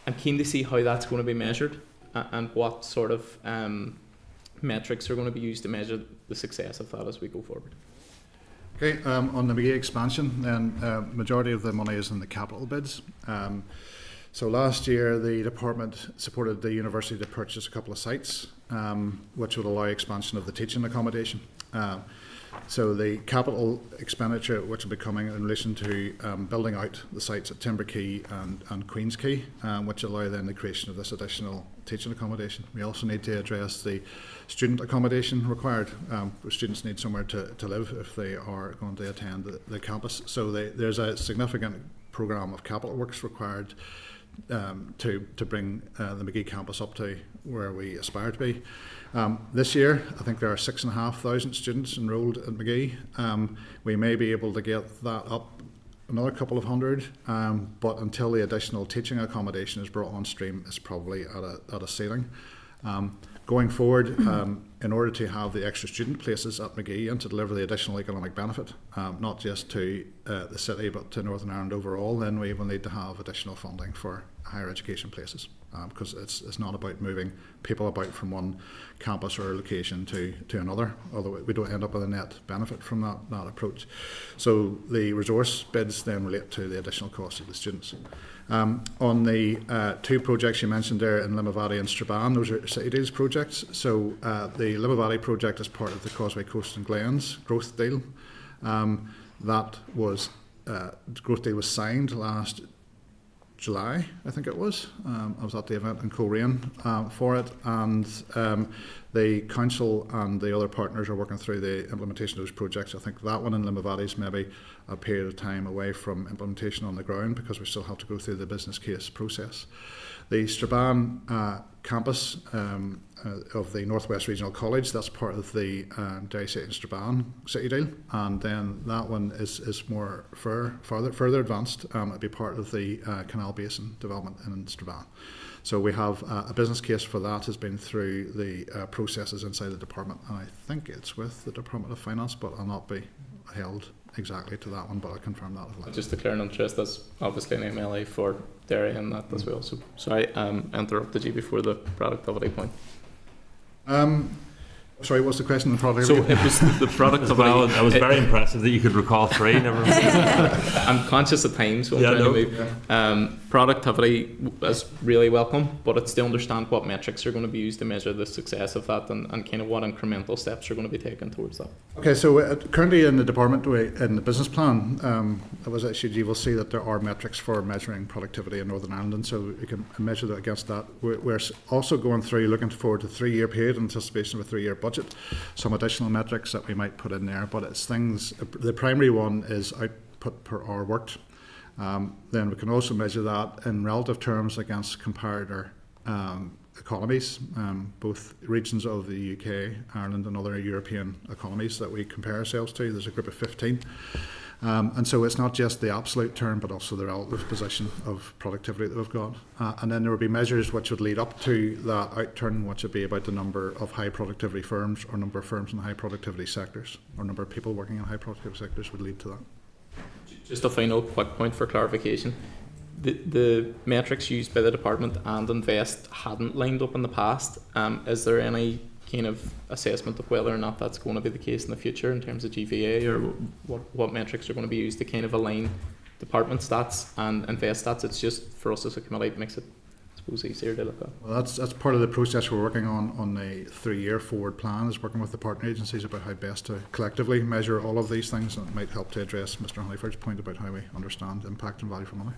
I'm keen to see how that's going to be measured and what sort of metrics are going to be used to measure the success of that as we go forward. Okay, on the McGee expansion, then majority of the money is in the capital bids. So last year the department supported the university to purchase a couple of sites, which would allow expansion of the teaching accommodation. So the capital expenditure which will be coming in relation to building out the sites at Timber Quay and Queen's Quay, which allow then the creation of this additional teaching accommodation. We also need to address the student accommodation required. Students need somewhere to live if they are going to attend the campus. So there's a significant programme of capital works required to bring the McGee campus up to where we aspire to be. This year, I think there are 6,500 students enrolled at McGee. We may be able to get that up another couple of hundred, but until the additional teaching accommodation is brought on stream, it's probably at a ceiling. Going forward, in order to have the extra student places at McGee and to deliver the additional economic benefit, not just to the city but to Northern Ireland overall, then we will need to have additional funding for higher education places, because it's not about moving people about from one campus or location to another, although we don't end up with a net benefit from that approach. So the resource bids then relate to the additional cost of the students. On the two projects you mentioned there in Limavady and Strabane, those are City Deals projects. So the Limavady project is part of the Causeway Coast and Glens growth deal. That was the growth deal was signed last July, I think it was. I was at the event in Coleraine for it, and the council and the other partners are working through the implementation of those projects. I think that one in Limavady is maybe a period of time away from implementation on the ground because we still have to go through the business case process. The Strabane campus of the Northwest Regional College, that's part of the Derry City and Strabane City Deal, and then that one is more further advanced. It'll be part of the Canal Basin development in Strabane. So we have a business case for that has been through the processes inside the department, and I think it's with the Department of Finance, but I'll not be held exactly to that one, but I'll confirm that as well. Just declare an interest, that's obviously an MLA for Derry and that as well. So sorry, interrupted you before the productivity point. Sorry, what's the question? The product. So it was the product of Well, I was very impressive that you could recall 3. Never mind. I'm conscious of time, so I'm Yeah, trying no. to move. Productivity is really welcome, but it's to understand what metrics are going to be used to measure the success of that, and kind of what incremental steps are going to be taken towards that. Okay, so currently in the department, in the business plan that was issued, you will see that there are metrics for measuring productivity in Northern Ireland, and so you can measure that against that. We're also going through, looking forward to a 3-year period in anticipation of a 3-year budget, some additional metrics that we might put in there, but it's things, the primary one is output per hour worked. Then we can also measure that in relative terms against comparator economies, both regions of the UK, Ireland and other European economies that we compare ourselves to. There's a group of 15. And so it's not just the absolute term, but also the relative position of productivity that we've got. And then there will be measures which would lead up to that outturn, which would be about the number of high productivity firms, or number of firms in high productivity sectors, or number of people working in high productivity sectors would lead to that. Just a final quick point for clarification. The metrics used by the department and Invest hadn't lined up in the past. Is there any kind of assessment of whether or not that's going to be the case in the future in terms of GVA, or what metrics are going to be used to kind of align department stats and Invest stats? It's just for us as a committee, it makes it, I suppose, easier to look at. Well, that's part of the process we're working on the 3-year forward plan, is working with the partner agencies about how best to collectively measure all of these things, and it might help to address Mr. Honeyford's point about how we understand impact and value for money.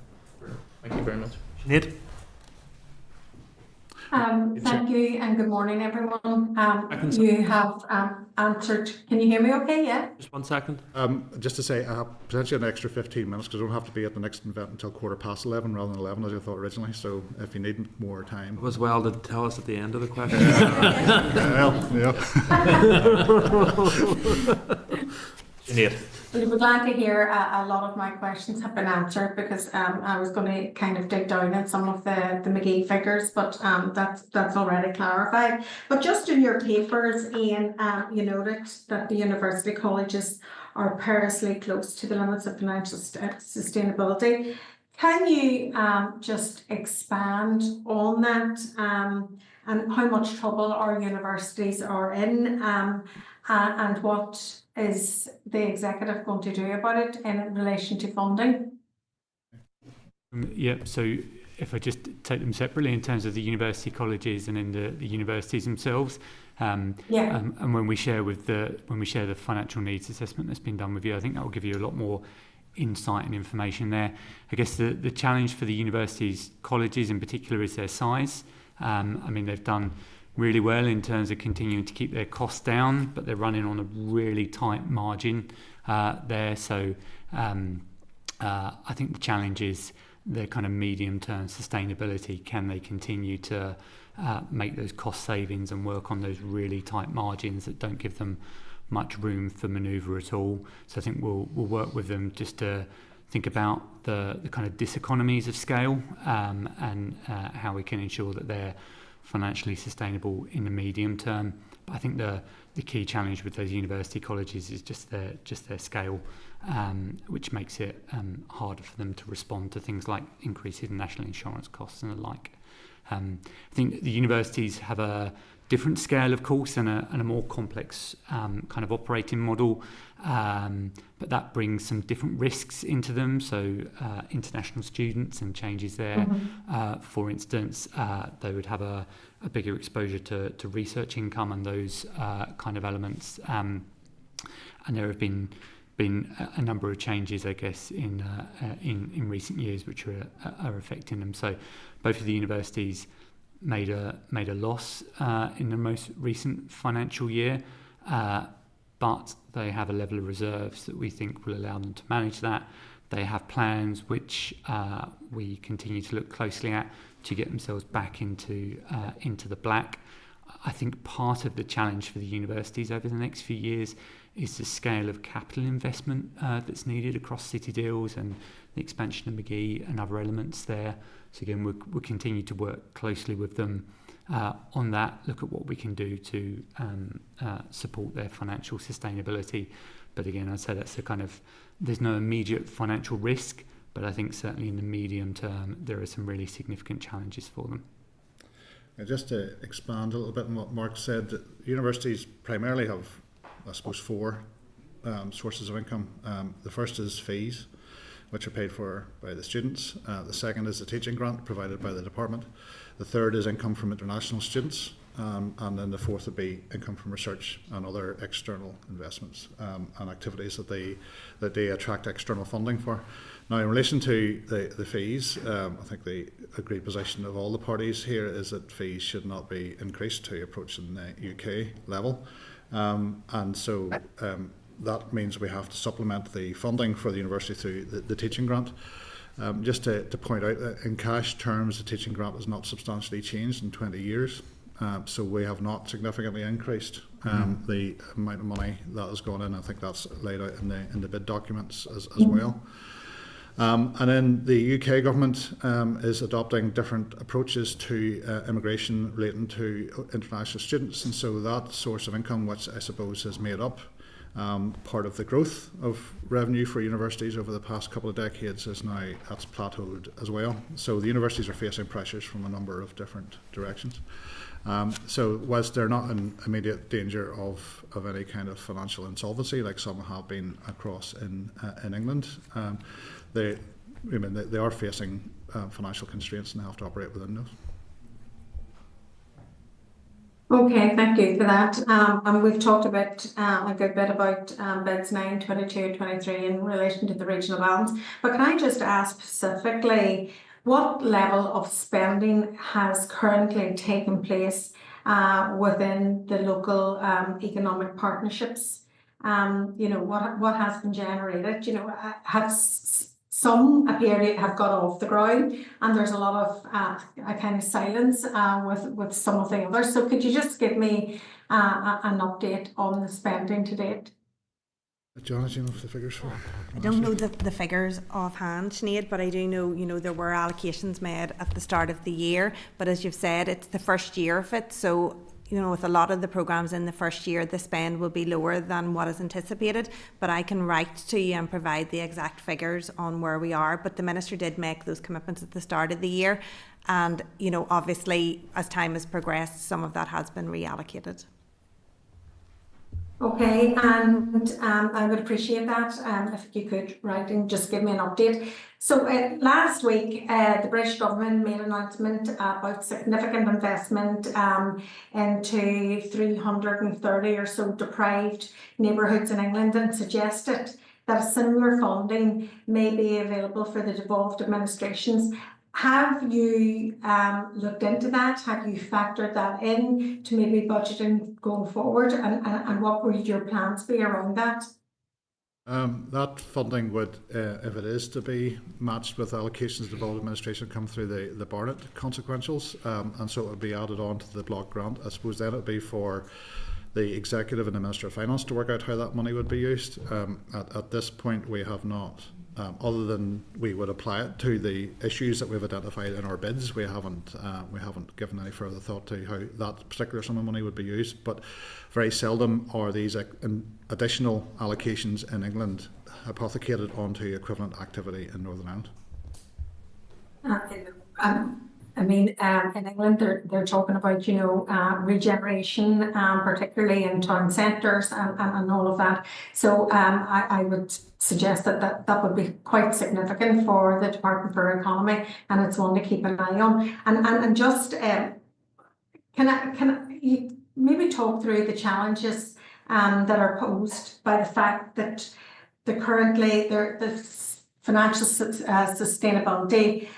Thank you very much. Sinead? Thank you and good morning, everyone. You have answered. Can you hear me okay? Yeah? Just 1 second. Just to say, I have potentially an extra 15 minutes because I don't have to be at the next event until 11:15 rather than 11 as I thought originally. So if you need more time. It was well to tell us at the end of the question. Yeah. Sinead? We were glad to hear a lot of my questions have been answered, because I was going to kind of dig down at some of the McGee figures, but that's already clarified. But just in your papers, Ian, you noted that the university colleges are perilously close to the limits of financial sustainability. Can you just expand on that, and how much trouble our universities are in, and what is the executive going to do about it in relation to funding? Yeah, so if I just take them separately in terms of the university colleges and in the universities themselves, and when we share the financial needs assessment that's been done with you, I think that will give you a lot more insight and information there. I guess the challenge for the universities, colleges in particular, is their size. I mean, they've done really well in terms of continuing to keep their costs down, but they're running on a really tight margin there. So I think the challenge is the kind of medium-term sustainability. Can they continue to make those cost savings and work on those really tight margins that don't give them much room for manoeuvre at all? So I think we'll work with them just to think about the kind of diseconomies of scale, and how we can ensure that they're financially sustainable in the medium term. But I think the key challenge with those university colleges is just their scale, which makes it harder for them to respond to things like increases in national insurance costs and the like. I think the universities have a different scale, of course, and a more complex kind of operating model, but that brings some different risks into them. So international students and changes there, for instance, they would have a bigger exposure to research income and those kind of elements. And there have been a number of changes, I guess, in recent years which are affecting them. So both of the universities made a loss in the most recent financial year, but they have a level of reserves that we think will allow them to manage that. They have plans which we continue to look closely at to get themselves back into the black. I think part of the challenge for the universities over the next few years is the scale of capital investment that's needed across city deals and the expansion of McGee and other elements there. So again, we'll continue to work closely with them on that, look at what we can do to support their financial sustainability. But again, I'd say that's there's no immediate financial risk, but I think certainly in the medium term, there are some really significant challenges for them. Just to expand a little bit on what Mark said, that universities primarily have, I suppose, four sources of income. The first is fees, which are paid for by the students. The second is the teaching grant provided by the department. The third is income from international students. And then the fourth would be income from research and other external investments and activities that they attract external funding for. Now, in relation to the fees, I think the agreed position of all the parties here is that fees should not be increased to approaching the UK level. And so that means we have to supplement the funding for the university through the teaching grant. Just to point out that in cash terms, the teaching grant has not substantially changed in 20 years. So we have not significantly increased the amount of money that has gone in. I think that's laid out in the bid documents as well. And then the UK government is adopting different approaches to immigration relating to international students, and so that source of income, which I suppose has made up part of the growth of revenue for universities over the past couple of decades, is now that's plateaued as well. So the universities are facing pressures from a number of different directions. So whilst they're not in immediate danger of any kind of financial insolvency like some have been across in England, they are facing financial constraints and they have to operate within those. Okay, thank you for that. And we've talked about a good bit about bids 9, 22, 23 in relation to the regional balance. But can I just ask specifically, what level of spending has currently taken place within the local economic partnerships? What has been generated? Have some appear to have got off the ground, and there's a lot of a kind of silence with some of the others. So could you just give me an update on the spending to date? John, do you know the figures for? I don't know the figures offhand, Sinead, but I do know, there were allocations made at the start of the year. But as you've said, it's the first year of it. So, with a lot of the programmes in the first year, the spend will be lower than what is anticipated. But I can write to you and provide the exact figures on where we are. But the Minister did make those commitments at the start of the year. And, obviously, as time has progressed, some of that has been reallocated. Okay, and I would appreciate that if you could write and just give me an update. So last week, the British government made an announcement about significant investment into 330 or so deprived neighbourhoods in England, and suggested that a similar funding may be available for the devolved administrations. Have you looked into that? Have you factored that in to maybe budgeting going forward? And what would your plans be around that? That funding would, if it is to be matched with allocations of devolved administration, come through the Barnett consequentials, and so it would be added on to the block grant. I suppose then it would be for the executive and the Minister of Finance to work out how that money would be used. At this point, we have not. Other than we would apply it to the issues that we've identified in our bids, we haven't given any further thought to how that particular sum of money would be used. But very seldom are these additional allocations in England hypothecated onto equivalent activity in Northern Ireland. In England, they're talking about regeneration, particularly in town centres and all of that. So I would suggest that would be quite significant for the Department for Economy, and it's one to keep an eye on. And just can you maybe talk through the challenges that are posed by the fact that the financial sustainability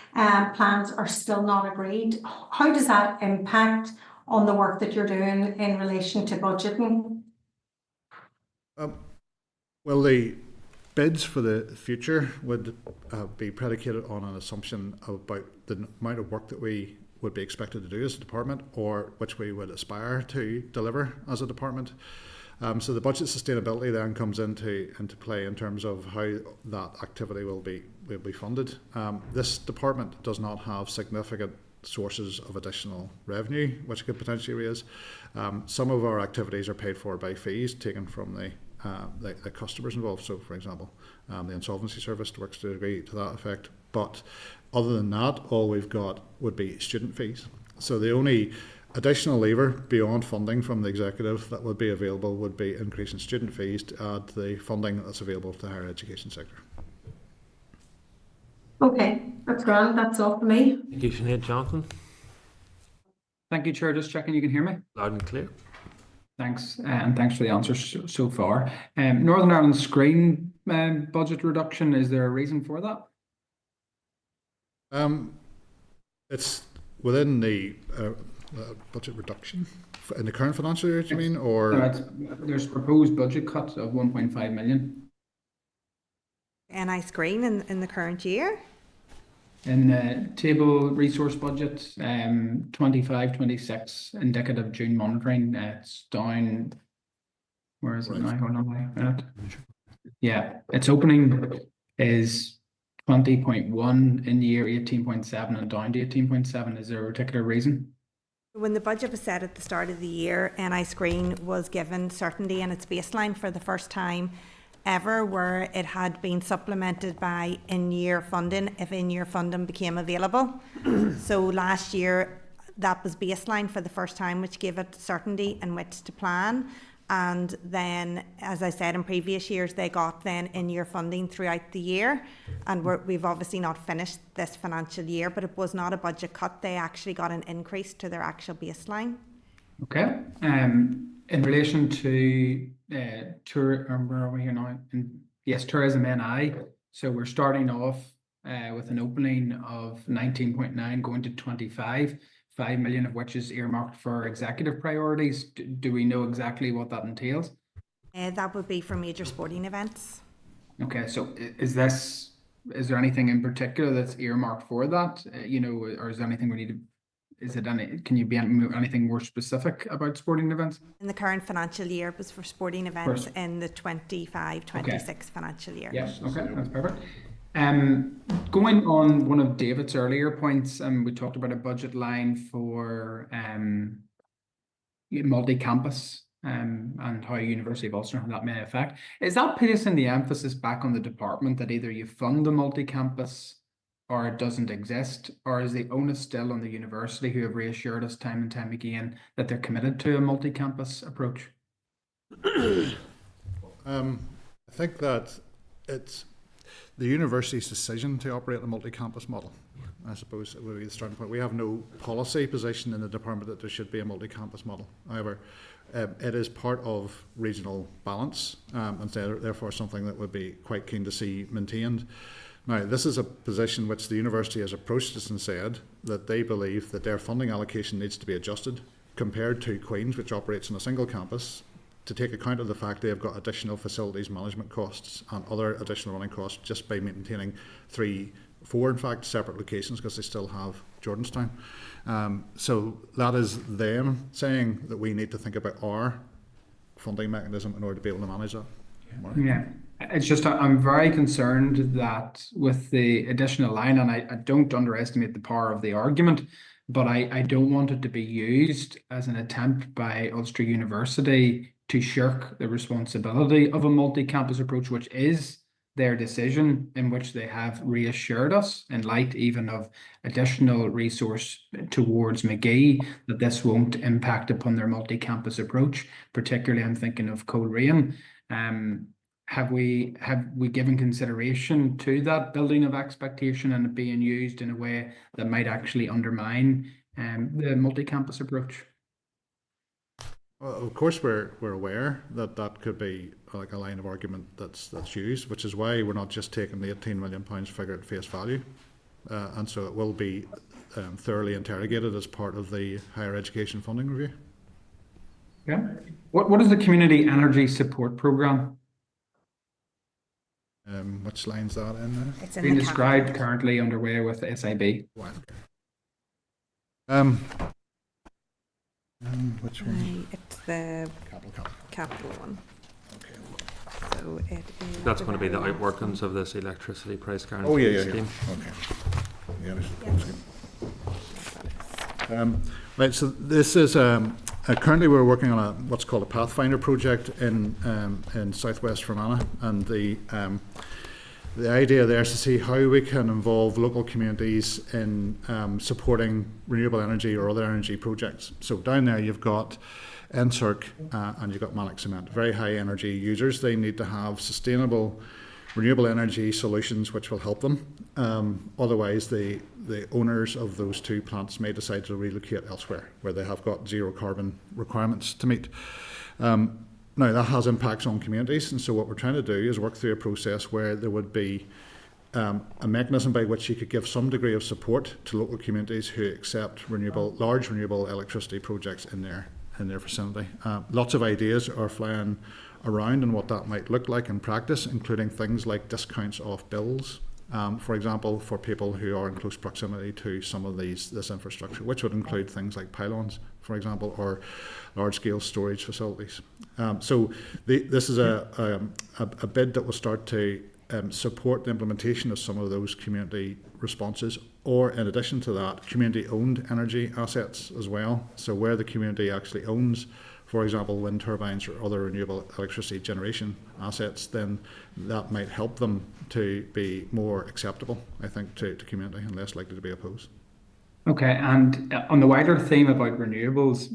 plans are still not agreed? How does that impact on the work that you're doing in relation to budgeting? Well, the bids for the future would be predicated on an assumption about the amount of work that we would be expected to do as a department, or which we would aspire to deliver as a department. So the budget sustainability then comes into play in terms of how that activity will be funded. This department does not have significant sources of additional revenue which could potentially raise. Some of our activities are paid for by fees taken from the customers involved. So, for example, the insolvency service works to a degree to that effect. But other than that, all we've got would be student fees. So the only additional lever beyond funding from the executive that would be available would be increasing student fees to add to the funding that's available to the higher education sector. Okay, that's grand. That's all for me. Thank you, Sinead. Jonathan, Thank you, Chair. Just checking you can hear me. loud and clear. Thanks, and thanks for the answers so far. Northern Ireland screen budget reduction, is there a reason for that? It's within the budget reduction in the current financial year, do you mean, or? There's proposed budget cuts of 1.5 million. NI screen in the current year. In the table resource budget, 25-26 indicative June monitoring, it's down. Where is it now? Hold on a minute. Yeah, its opening is 20.1 in year 18.7 and down to 18.7. Is there a particular reason? When the budget was set at the start of the year, NI screen was given certainty in its baseline for the first time ever, where it had been supplemented by in-year funding if in-year funding became available. So last year that was baseline for the first time, which gave it certainty in which to plan. And then, as I said, in previous years they got then in-year funding throughout the year, and we've obviously not finished this financial year, but it was not a budget cut. They actually got an increase to their actual baseline. Okay. In relation to where are we here now? Yes, tourism NI. So we're starting off with an opening of 19.9 going to 25, 5 million of which is earmarked for executive priorities. Do we know exactly what that entails? That would be for major sporting events. Okay, so is there anything in particular that's earmarked for that? Or is there anything we need to? Can you be anything more specific about sporting events? In the current financial year, it was for sporting events in the 25-26 financial year. Yes, okay, that's perfect. Going on one of David's earlier points, we talked about a budget line for multi-campus and how University of Ulster that may affect. Is that placing the emphasis back on the department that either you fund the multi-campus or it doesn't exist, or is the onus still on the university, who have reassured us time and time again that they're committed to a multi-campus approach? I think that it's the university's decision to operate a multi-campus model. I suppose it would be the starting point. We have no policy position in the department that there should be a multi-campus model. However, it is part of regional balance, and therefore something that would be quite keen to see maintained. Now, this is a position which the university has approached us and said that they believe that their funding allocation needs to be adjusted compared to Queen's, which operates on a single campus, to take account of the fact they have got additional facilities management costs and other additional running costs just by maintaining 4 in fact separate locations, because they still have Jordanstown. So that is them saying that we need to think about our funding mechanism in order to be able to manage that. Yeah, it's just I'm very concerned that with the additional line, and I don't underestimate the power of the argument, but I don't want it to be used as an attempt by Ulster University to shirk the responsibility of a multi-campus approach, which is their decision, in which they have reassured us, in light even of additional resource towards McGee, that this won't impact upon their multi-campus approach. Particularly, I'm thinking of Coleraine. Have we given consideration to that building of expectation and it being used in a way that might actually undermine the multi-campus approach? Well, of course, we're aware that that could be like a line of argument that's used, which is why we're not just taking the £18 million figure at face value, and so it will be thoroughly interrogated as part of the higher education funding review. Yeah. What is the community energy support programme? Which line's that in there? It's in Being the described currently underway with the SIB. Which one? It's the capital one. Okay. So it is. That's going to be the outworkings of this electricity price guarantee scheme. Okay. Yeah. Right. So this is currently we're working on what's called a Pathfinder project in Southwest Fermanagh, and the idea there is to see how we can involve local communities in supporting renewable energy or other energy projects. So down there you've got NSERC and you've got Malik Cement, very high energy users. They need to have sustainable renewable energy solutions which will help them. Otherwise, the owners of those two plants may decide to relocate elsewhere where they have got zero carbon requirements to meet. Now, that has impacts on communities, and so what we're trying to do is work through a process where there would be a mechanism by which you could give some degree of support to local communities who accept large renewable electricity projects in their vicinity. Lots of ideas are flying around on what that might look like in practice, including things like discounts off bills, for example, for people who are in close proximity to some of this infrastructure, which would include things like pylons, for example, or large-scale storage facilities. So this is a bid that will start to support the implementation of some of those community responses, or in addition to that, community-owned energy assets as well. So where the community actually owns, for example, wind turbines or other renewable electricity generation assets, then that might help them to be more acceptable, I think, to community and less likely to be opposed. Okay, and on the wider theme about renewables,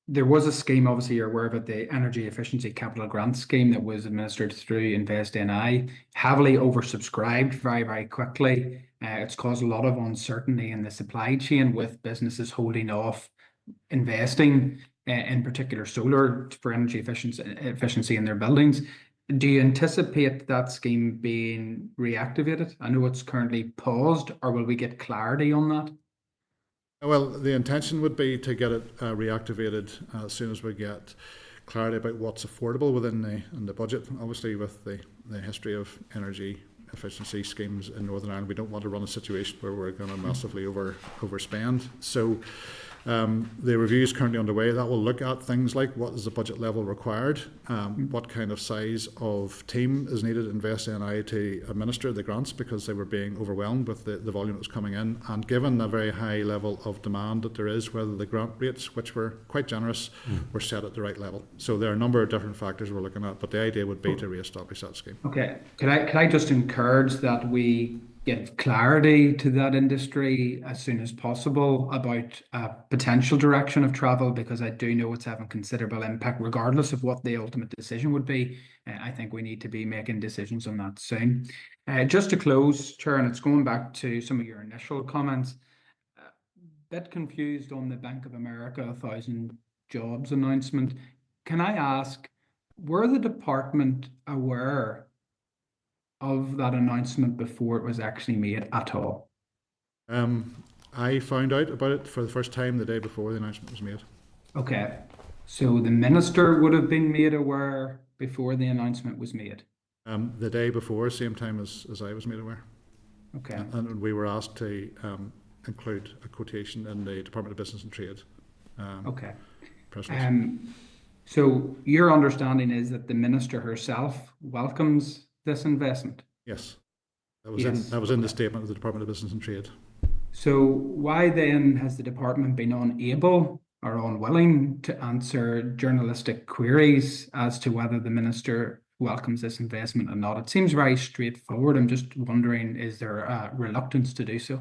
there was a scheme, obviously you're aware of it, the Energy Efficiency Capital Grant Scheme that was administered through Invest NI, heavily oversubscribed very, very quickly. It's caused a lot of uncertainty in the supply chain with businesses holding off investing in particular solar for energy efficiency in their buildings. Do you anticipate that scheme being reactivated? I know it's currently paused, or will we get clarity on that? Well, the intention would be to get it reactivated as soon as we get clarity about what's affordable within the budget. Obviously, with the history of energy efficiency schemes in Northern Ireland, we don't want to run a situation where we're going to massively overspend. So the review is currently underway. That will look at things like what is the budget level required, what kind of size of team is needed at Invest NI to administer the grants, because they were being overwhelmed with the volume that was coming in, and given the very high level of demand that there is, whether the grant rates, which were quite generous, were set at the right level. So there are a number of different factors we're looking at, but the idea would be to re-establish that scheme. Okay, could I just encourage that we give clarity to that industry as soon as possible about a potential direction of travel, because I do know it's having considerable impact regardless of what the ultimate decision would be. I think we need to be making decisions on that soon. Just to close, Chair, and it's going back to some of your initial comments, a bit confused on the Bank of America 1,000 jobs announcement. Can I ask, were the department aware of that announcement before it was actually made at all? I found out about it for the first time the day before the announcement was made. Okay, so the minister would have been made aware before the announcement was made? The day before, same time as I was made aware. Okay. And we were asked to include a quotation in the Department of Business and Trade. Okay. Press release. So your understanding is that the minister herself welcomes this investment? Yes. That was in the statement of the Department of Business and Trade. So why then has the department been unable or unwilling to answer journalistic queries as to whether the minister welcomes this investment or not? It seems very straightforward. I'm just wondering, is there a reluctance to do so?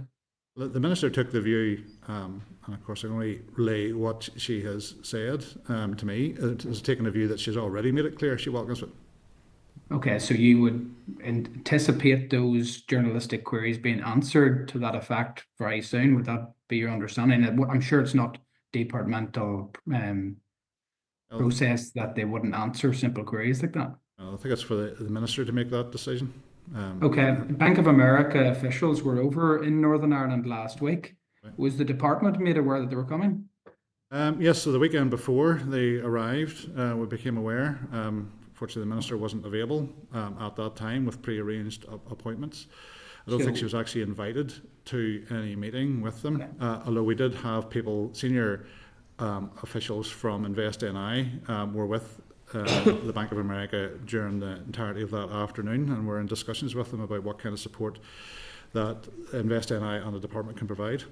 The minister took the view, and of course I can only relay what she has said to me, has taken a view that she's already made it clear she welcomes it. Okay, so you would anticipate those journalistic queries being answered to that effect very soon. Would that be your understanding? I'm sure it's not departmental process that they wouldn't answer simple queries like that. I think it's for the minister to make that decision. Okay, Bank of America officials were over in Northern Ireland last week. Right. Was the department made aware that they were coming? Yes, so the weekend before they arrived, we became aware. Fortunately, the minister wasn't available at that time with pre-arranged appointments. I don't think she was actually invited to any meeting with them, although we did have people, senior officials from Invest NI were with the Bank of America during the entirety of that afternoon, and we're in discussions with them about what kind of support that Invest NI and the department can provide.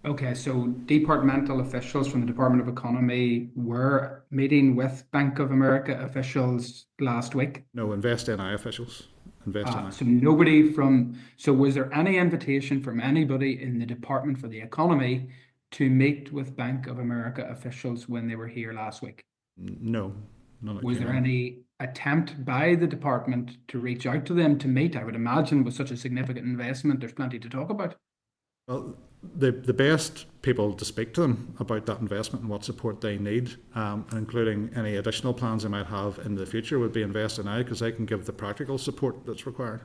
Okay, so departmental officials from the Department of Economy were meeting with Bank of America officials last week? No, Invest NI officials. invest in that. So nobody from, so was there any invitation from anybody in the Department for the Economy to meet with Bank of America officials when they were here last week? No, none of Was there that. any attempt by the department to reach out to them to meet? I would imagine with such a significant investment, there's plenty to talk about. Well, the best people to speak to them about that investment and what support they need, including any additional plans they might have in the future, would be Invest Now, because they can give the practical support that's required.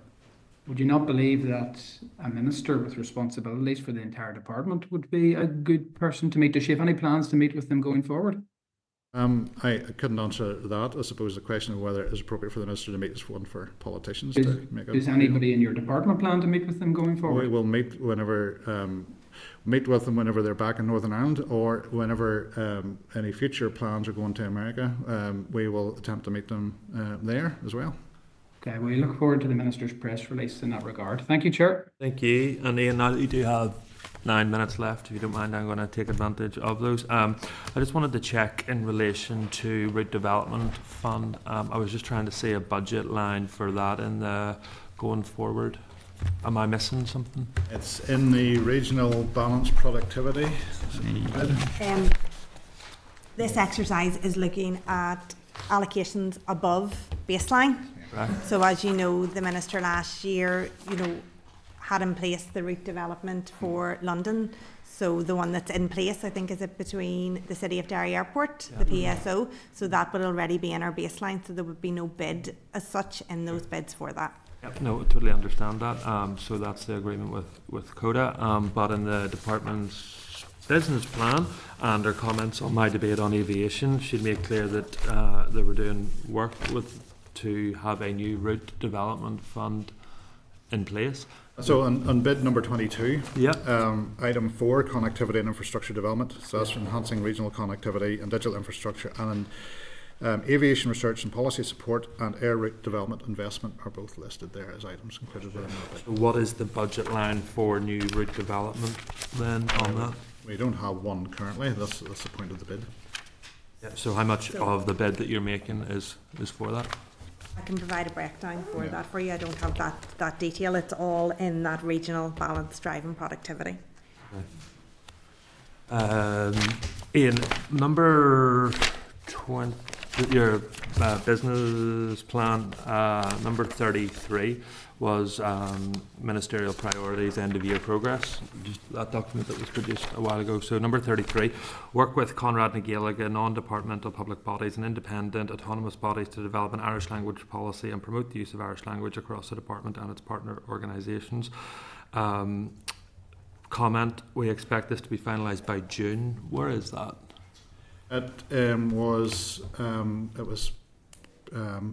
Would you not believe that a minister with responsibilities for the entire department would be a good person to meet? Does she have any plans to meet with them going forward? I couldn't answer that. I suppose the question of whether it is appropriate for the minister to meet is one for politicians Does, to make. does anybody in your department plan to meet with them going forward? We will meet whenever meet with them whenever they're back in Northern Ireland, or whenever any future plans are going to America. We will attempt to meet them there as well. Okay, we look forward to the minister's press release in that regard. Thank you, Chair. Thank you. And Ian, now that you do have 9 minutes left, if you don't mind, I'm going to take advantage of those. I just wanted to check in relation to Route Development Fund. I was just trying to see a budget line for that in the going forward. Am I missing something? It's in the regional balance productivity. This exercise is looking at allocations above baseline. Right. So as you know, the Minister last year, had in place the route development for London. So the one that's in place, I think, is it between the City of Derry Airport, the PSO. So that would already be in our baseline. So there would be no bid as such in those bids for that. Yep, no, I totally understand that. So that's the agreement with CODA. But in the department's business plan and her comments on my debate on aviation, she'd made clear that they were doing work to have a new route development fund in place. So on bid number 22, Yep. item 4, connectivity and infrastructure development. So that's enhancing regional connectivity and digital infrastructure, and aviation research and policy support and air route development investment are both listed there as items included within that bid. So what is the budget line for new route development then on that? We don't have one currently. That's the point of the bid. So how much of the bid that you're making is for that? I can provide a breakdown for that for you. I don't have that detail. It's all in that regional balance driving productivity. Ian, number 20, your business plan, number 33 was ministerial priorities, end of year progress. Just that document that was produced a while ago. So number 33, work with Conrad na Gaeilge, non-departmental public bodies and independent autonomous bodies to develop an Irish language policy and promote the use of Irish language across the department and its partner organisations. Comment, we expect this to be finalised by June. Where is that? It was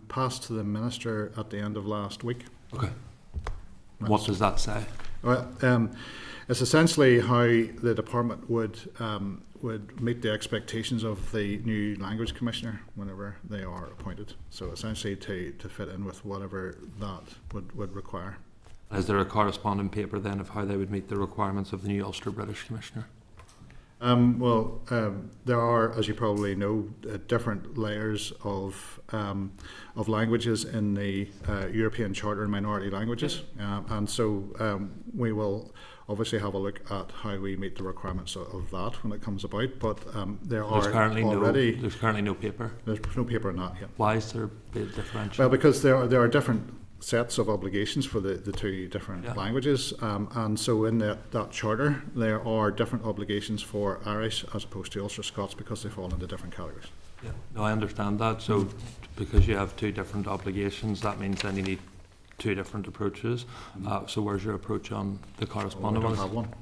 passed to the minister at the end of last week. Okay. What does that say? Well, it's essentially how the department would meet the expectations of the new language commissioner whenever they are appointed. So essentially to fit in with whatever that would require. Is there a corresponding paper then of how they would meet the requirements of the new Ulster British Commissioner? There are, as you probably know, different layers of languages in the European Charter and minority languages, and so we will obviously have a look at how we meet the requirements of that when it comes about. But there's currently no paper. There's no paper on that yet. Why is there a big differential? Well, because there are different sets of obligations for the two different languages, and so in that charter there are different obligations for Irish as opposed to Ulster Scots because they fall into different categories. Yeah, no, I understand that. So because you have two different obligations, that means then you need two different approaches. So where's your approach on the corresponding ones? I don't have one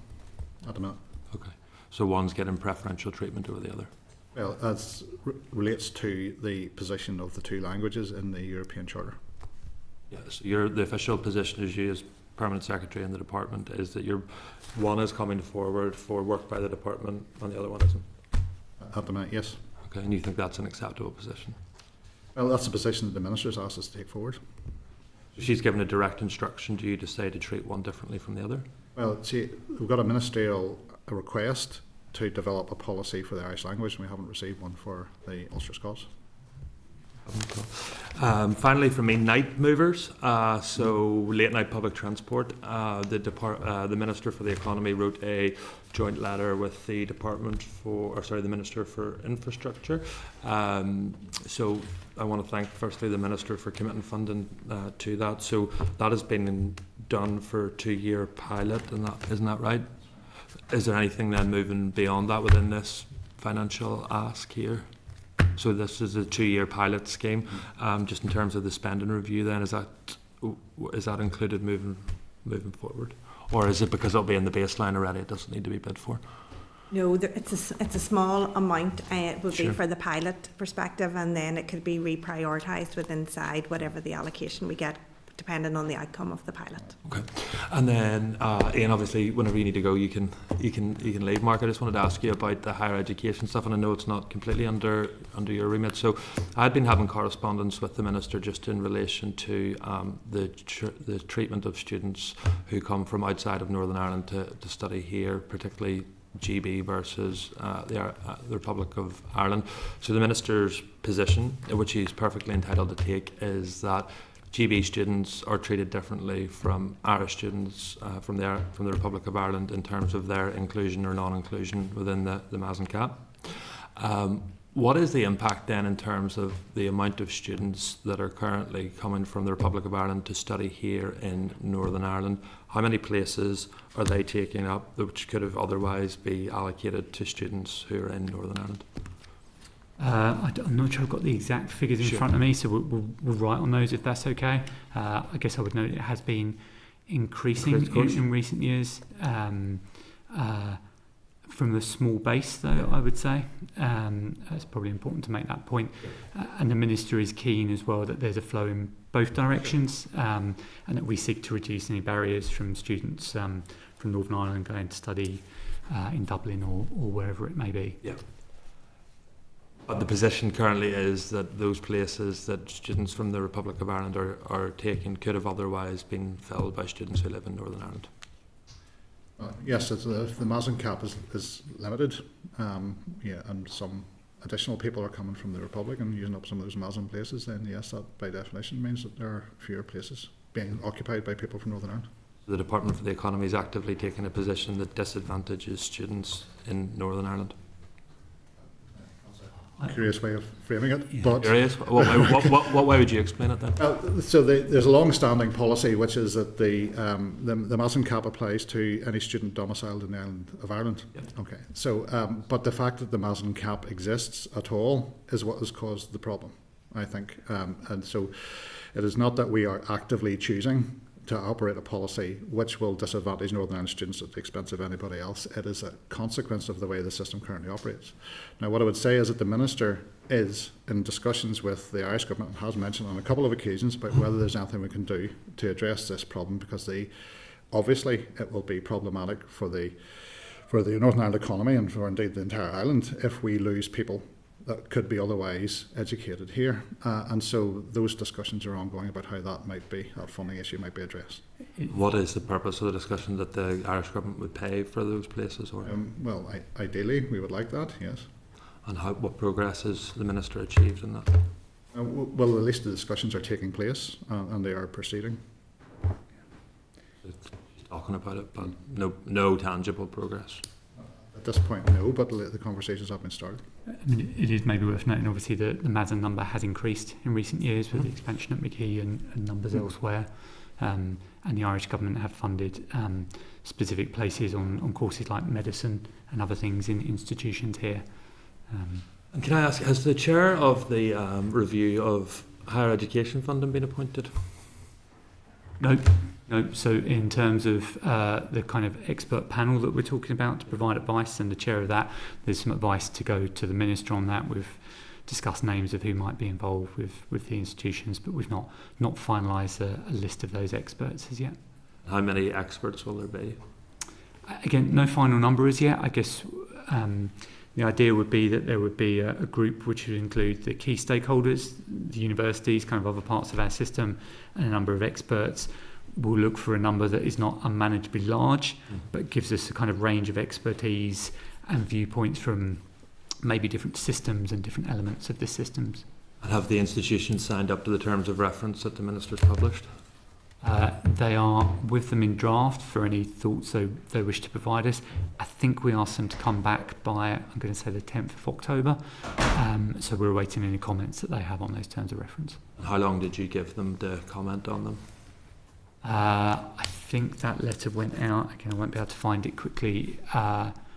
at the minute. Okay, so one's getting preferential treatment over the other. Well, as relates to the position of the two languages in the European Charter. Yeah, so the official position as you as Permanent Secretary in the department is that one is coming forward for work by the department and the other one isn't? At the minute, yes. Okay, and you think that's an acceptable position? Well, that's the position that the Minister's asked us to take forward. So she's given a direct instruction to you to say to treat one differently from the other? Well, see, we've got a ministerial request to develop a policy for the Irish language and we haven't received one for the Ulster Scots. Finally, for me, night movers. So late night public transport. The Minister for the Economy wrote a joint letter with the the Minister for Infrastructure. So I want to thank firstly the Minister for committing funding to that. So that has been done for a 2-year pilot, and isn't that right? Is there anything then moving beyond that within this financial ask here? So this is a 2-year pilot scheme. Just in terms of the spending review, then is that included moving forward, or is it because it'll be in the baseline already? It doesn't need to be bid for. No, it's a small amount. It will Sure. be for the pilot perspective, and then it could be reprioritised within inside whatever the allocation we get, depending on the outcome of the pilot. Okay, and then Ian, obviously, whenever you need to go, you can leave. Mark, I just wanted to ask you about the higher education stuff, and I know it's not completely under your remit. So, I'd been having correspondence with the Minister just in relation to the treatment of students who come from outside of Northern Ireland to study here, particularly GB versus the Republic of Ireland. So the Minister's position, which he's perfectly entitled to take, is that GB students are treated differently from Irish students from the Republic of Ireland in terms of their inclusion or non-inclusion within the Mazen cap. What is the impact then in terms of the amount of students that are currently coming from the Republic of Ireland to study here in Northern Ireland? How many places are they taking up which could have otherwise be allocated to students who are in Northern Ireland? I'm not sure I've got the exact figures in front of me, so we'll write on those if that's okay. I guess I would note it has been increasing in recent years. From a small base, though, I would say. It's probably important to make that point. And the Minister is keen as well that there's a flow in both directions, and that we seek to reduce any barriers from students from Northern Ireland going to study in Dublin or wherever it may be. Yeah. But the position currently is that those places that students from the Republic of Ireland are taking could have otherwise been filled by students who live in Northern Ireland. Yes, the Mazen cap is limited, and some additional people are coming from the Republic and using up some of those Mazen places, then yes, that by definition means that there are fewer places being occupied by people from Northern Ireland. The Department for the Economy is actively taking a position that disadvantages students in Northern Ireland. Curious way of framing it, Yeah. but Curious? What way would you explain it then? So there's a long-standing policy which is that the Mazen cap applies to any student domiciled in the island of Ireland. Yep. Okay. So, but the fact that the Mazen cap exists at all is what has caused the problem, I think. And so, it is not that we are actively choosing to operate a policy which will disadvantage Northern Ireland students at the expense of anybody else. It is a consequence of the way the system currently operates. Now, what I would say is that the Minister is in discussions with the Irish Government and has mentioned on a couple of occasions about whether there's anything we can do to address this problem, because obviously it will be problematic for the Northern Ireland economy and for indeed the entire island if we lose people that could be otherwise educated here, and so those discussions are ongoing about how that funding issue might be addressed. What is the purpose of the discussion, that the Irish Government would pay for those places? Or Well, ideally we would like that, yes. And what progress has the Minister achieved in that? Well, at least the discussions are taking place and they are proceeding. Talking about it, but no tangible progress. At this point, no, but the conversations have been started. I mean, it is maybe worth noting, obviously, that the Mazen number has increased in recent years with the expansion at McKee and numbers elsewhere. And the Irish Government have funded specific places on courses like medicine and other things in institutions here. And can I ask, has the chair of the review of higher education funding been appointed? No. So in terms of the kind of expert panel that we're talking about to provide advice, and the chair of that, there's some advice to go to the Minister on that. We've discussed names of who might be involved with the institutions, but we've not finalised a list of those experts as yet. How many experts will there be? Again, no final number as yet. I guess the idea would be that there would be a group which would include the key stakeholders, the universities, kind of other parts of our system, and a number of experts. We'll look for a number that is not unmanageably large, but gives us a kind of range of expertise and viewpoints from maybe different systems and different elements of the systems. And have the institutions signed up to the terms of reference that the Minister's published? They are with them in draft for any thoughts they wish to provide us. I think we asked them to come back by, I'm going to say, the 10th of October. So we're awaiting any comments that they have on those terms of reference. How long did you give them to comment on them? I think that letter went out, again, I won't be able to find it quickly.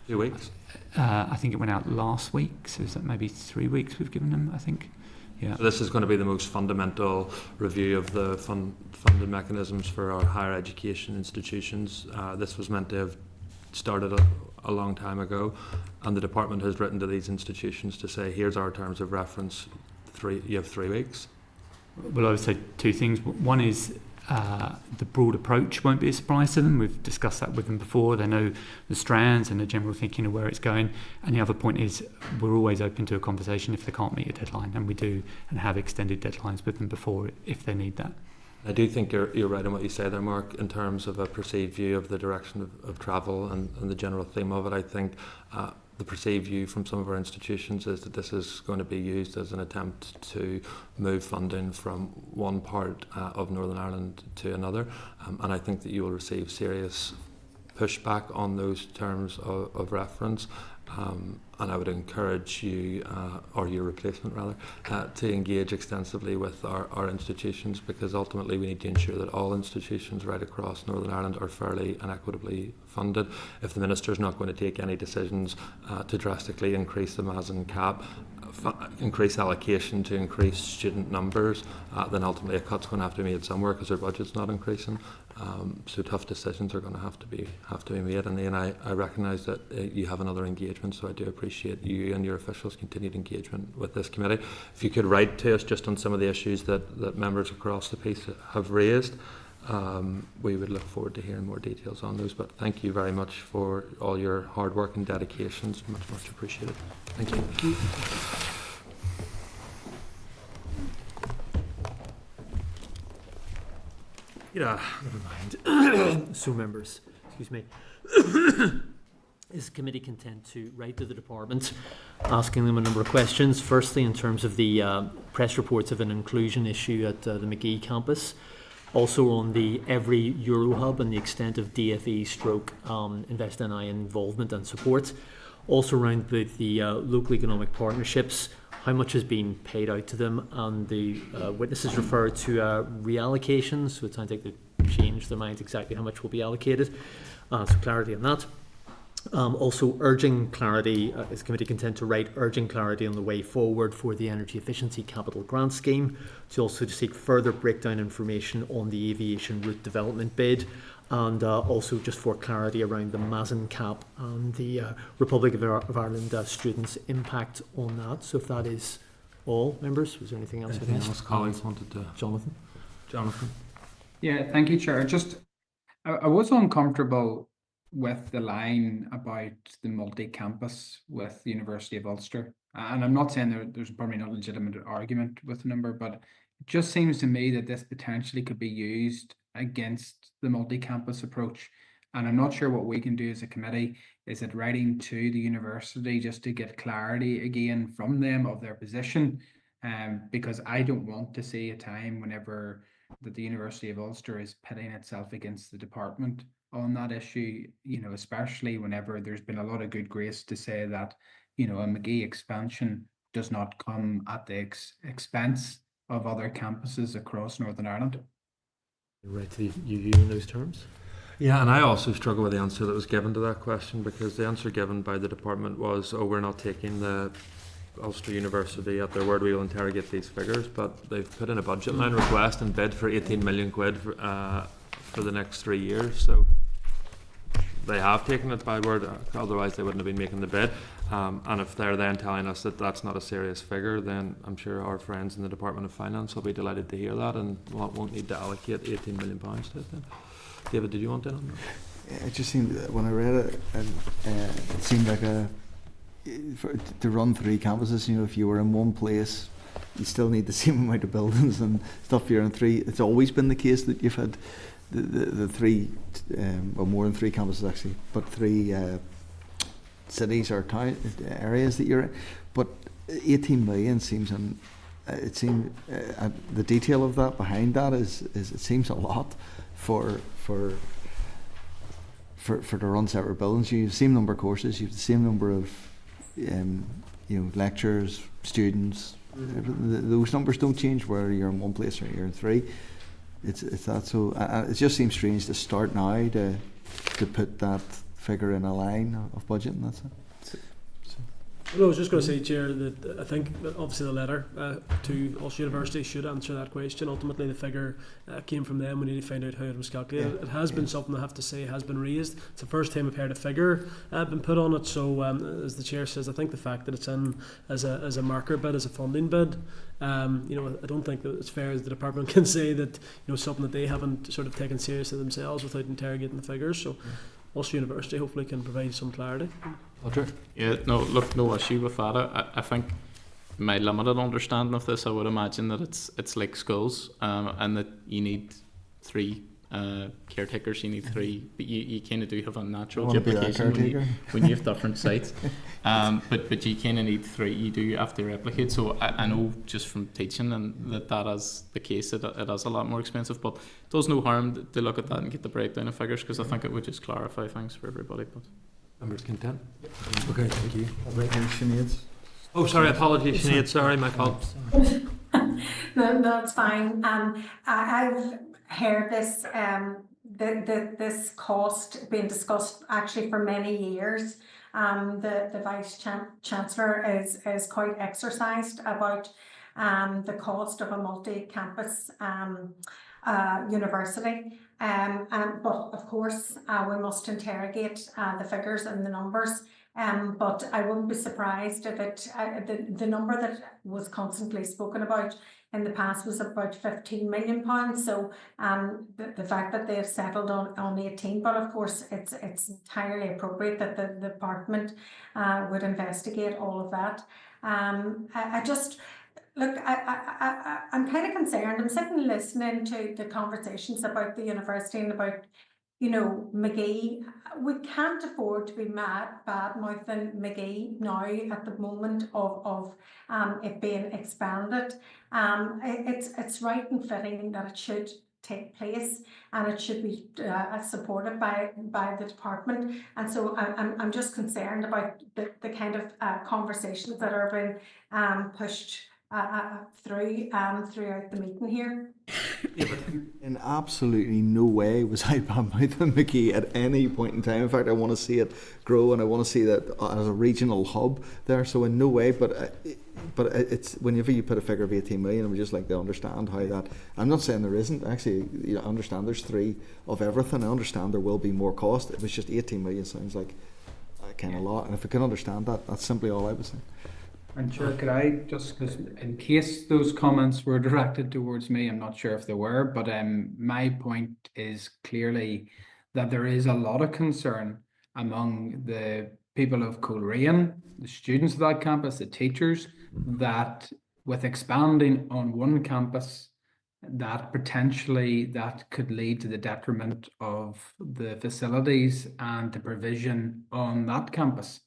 2 weeks? I think it went out last week, so is that maybe 3 weeks we've given them, I think? Yeah. So this is going to be the most fundamental review of the funding mechanisms for our higher education institutions. This was meant to have started a long time ago, and the department has written to these institutions to say, here's our terms of reference, you have 3 weeks. Well, I would say two things. One is the broad approach won't be a surprise to them. We've discussed that with them before. They know the strands and the general thinking of where it's going. And the other point is we're always open to a conversation if they can't meet a deadline, and we do and have extended deadlines with them before if they need that. I do think you're right in what you say there, Mark, in terms of a perceived view of the direction of travel and the general theme of it. I think the perceived view from some of our institutions is that this is going to be used as an attempt to move funding from one part of Northern Ireland to another, and I think that you will receive serious pushback on those terms of reference, and I would encourage you, or your replacement rather, to engage extensively with our institutions, because ultimately we need to ensure that all institutions right across Northern Ireland are fairly and equitably funded. If the Minister is not going to take any decisions to drastically increase the Mazen cap, increase allocation to increase student numbers, then ultimately a cut's going to have to be made somewhere because our budget's not increasing. So tough decisions are going to have to be made, and I recognise that you have another engagement, so I do appreciate you and your officials' continued engagement with this committee. If you could write to us just on some of the issues that members across the piece have raised, we would look forward to hearing more details on those. But thank you very much for all your hard work and dedications. Much appreciated. Thank you. Thank you. Yeah, never mind. So members, excuse me. Is the committee content to write to the department, asking them a number of questions? Firstly, in terms of the press reports of an inclusion issue at the McGee campus. Also on the Every Eurohub and the extent of DFE stroke Invest NI involvement and support. Also around the local economic partnerships, how much has been paid out to them, and the witnesses referred to reallocations, so it sounds like they've changed their minds exactly how much will be allocated, so clarity on that. Also urging clarity, is the committee content to write urging clarity on the way forward for the Energy Efficiency Capital Grant Scheme, to also to seek further breakdown information on the aviation route development bid, and also just for clarity around the Mazen cap and the Republic of Ireland students' impact on that. So if that is all, members, was there anything else? Anything else colleagues wanted to? Jonathan? Yeah, thank you, Chair. I was uncomfortable with the line about the multi-campus with the University of Ulster. And I'm not saying there's probably not a legitimate argument with the number, but it just seems to me that this potentially could be used against the multi-campus approach. And I'm not sure what we can do as a committee. Is it writing to the university just to get clarity again from them of their position? Because I don't want to see a time whenever that the University of Ulster is pitting itself against the department on that issue, especially whenever there's been a lot of good grace to say that, a McGee expansion does not come at the expense of other campuses across Northern Ireland. Right to you in those terms? Yeah, and I also struggle with the answer that was given to that question, because the answer given by the department was, we're not taking the Ulster University at their word, we will interrogate these figures, but they've put in a budget line request and bid for 18 million quid for the next 3 years, so they have taken it by word, otherwise they wouldn't have been making the bid. And if they're then telling us that that's not a serious figure, then I'm sure our friends in the Department of Finance will be delighted to hear that and won't need to allocate £18 million to it then. David, did you want in on that? It just seemed, when I read it, it seemed like to run 3 campuses, if you were in one place, you still need the same amount of buildings and stuff. You're in 3. It's always been the case that you've had the 3, or more than 3 campuses actually, but 3 cities or town areas that you're in. But 18 million seems an it seems the detail of that behind that is it seems a lot for to run separate buildings. You have the same number of courses, you have the same number of lecturers, students. Those numbers don't change whether you're in one place or you're in three. It's that, so it just seems strange to start now to put that figure in a line of budget, and that's it. No, I was just going to say, Chair, that I think that obviously the letter to Ulster University should answer that question. Ultimately, the figure came from them. We need to find out how it was calculated. Yeah. It has been something, I have to say, has been raised. It's the first time I've heard a figure been put on it. So, as the Chair says, I think the fact that it's in as a marker bid, as a funding bid, I don't think that it's fair as the department can say that something that they haven't sort of taken seriously themselves without interrogating the figures. So, Ulster University hopefully can provide some clarity. Roger? Yeah, no issue with that. I think my limited understanding of this, I would imagine that it's like schools, and that you need 3 caretakers, you need 3, but you kind of do have a natural duplication when you have different sites. But you kind of need 3, you do have to replicate. So I know just from teaching and that is the case, it is a lot more expensive, but it does no harm to look at that and get the breakdown of figures, because I think it would just clarify things for everybody. But Members content? Okay, thank you. Sinead's. Oh, sorry, apologies, Sinead, sorry, my fault. No, that's fine. I've heard this this cost being discussed actually for many years. The Vice Chancellor is quite exercised about the cost of a multi-campus university. But of course, we must interrogate the figures and the numbers. But I wouldn't be surprised if the number that was constantly spoken about in the past was about £15 million. So the fact that they have settled on 18, but of course it's entirely appropriate that the department would investigate all of that. Look, I'm kind of concerned. I'm sitting and listening to the conversations about the university and about, McGee. We can't afford to be bad-mouthing McGee now at the moment of it being expanded. It's right and fitting that it should take place, and it should be supported by the department. And so I'm just concerned about the kind of conversations that are being pushed throughout the meeting here. In absolutely no way was I bad-mouthing McGee at any point in time. In fact, I want to see it grow, and I want to see that as a regional hub there. So in no way, but it's whenever you put a figure of 18 million, I would just like to understand how that. I'm not saying there isn't. Actually, I understand there's 3 of everything. I understand there will be more cost. It was just 18 million sounds like a kind of lot, and if I can understand that, that's simply all I was saying. And Chair, could I just, because in case those comments were directed towards me, I'm not sure if they were, but my point is clearly that there is a lot of concern among the people of Coleraine, the students of that campus, the teachers, that with expanding on one campus, that potentially that could lead to the detriment of the facilities and the provision on that campus.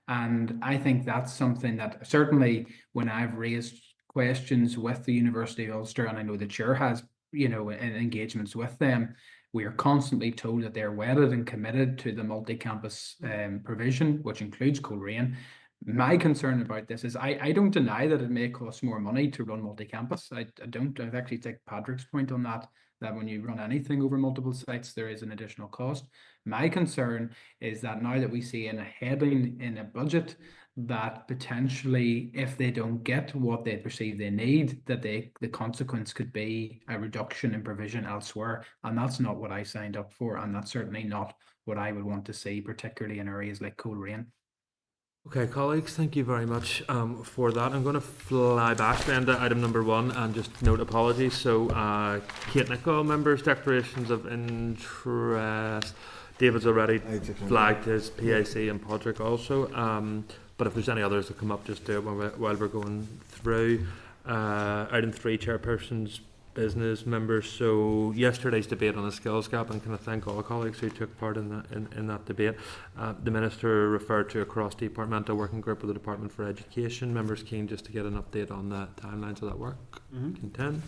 And I think that's something that certainly when I've raised questions with the University of Ulster, and I know the chair has, engagements with them, we are constantly told that they're wedded and committed to the multi-campus provision, which includes Coleraine. My concern about this is I don't deny that it may cost more money to run multi-campus. I don't. I'd actually take Patrick's point on that when you run anything over multiple sites, there is an additional cost. My concern is that now that we see in a heading in a budget that potentially if they don't get what they perceive they need, that the consequence could be a reduction in provision elsewhere. And that's not what I signed up for, and that's certainly not what I would want to see, particularly in areas like Coleraine. Okay, colleagues, thank you very much for that. I'm going to fly back then to item number 1 and just note apologies. So, Kate Nicholl, members' declarations of interest. David's already flagged his PAC and Patrick also. But if there's any others that come up, just do it while we're going through. Item 3, chairperson's business members. So yesterday's debate on the skills gap, and can I thank all colleagues who took part in that debate. The Minister referred to a cross-departmental working group with the Department for Education. Members keen just to get an update on the timelines of that work. Content.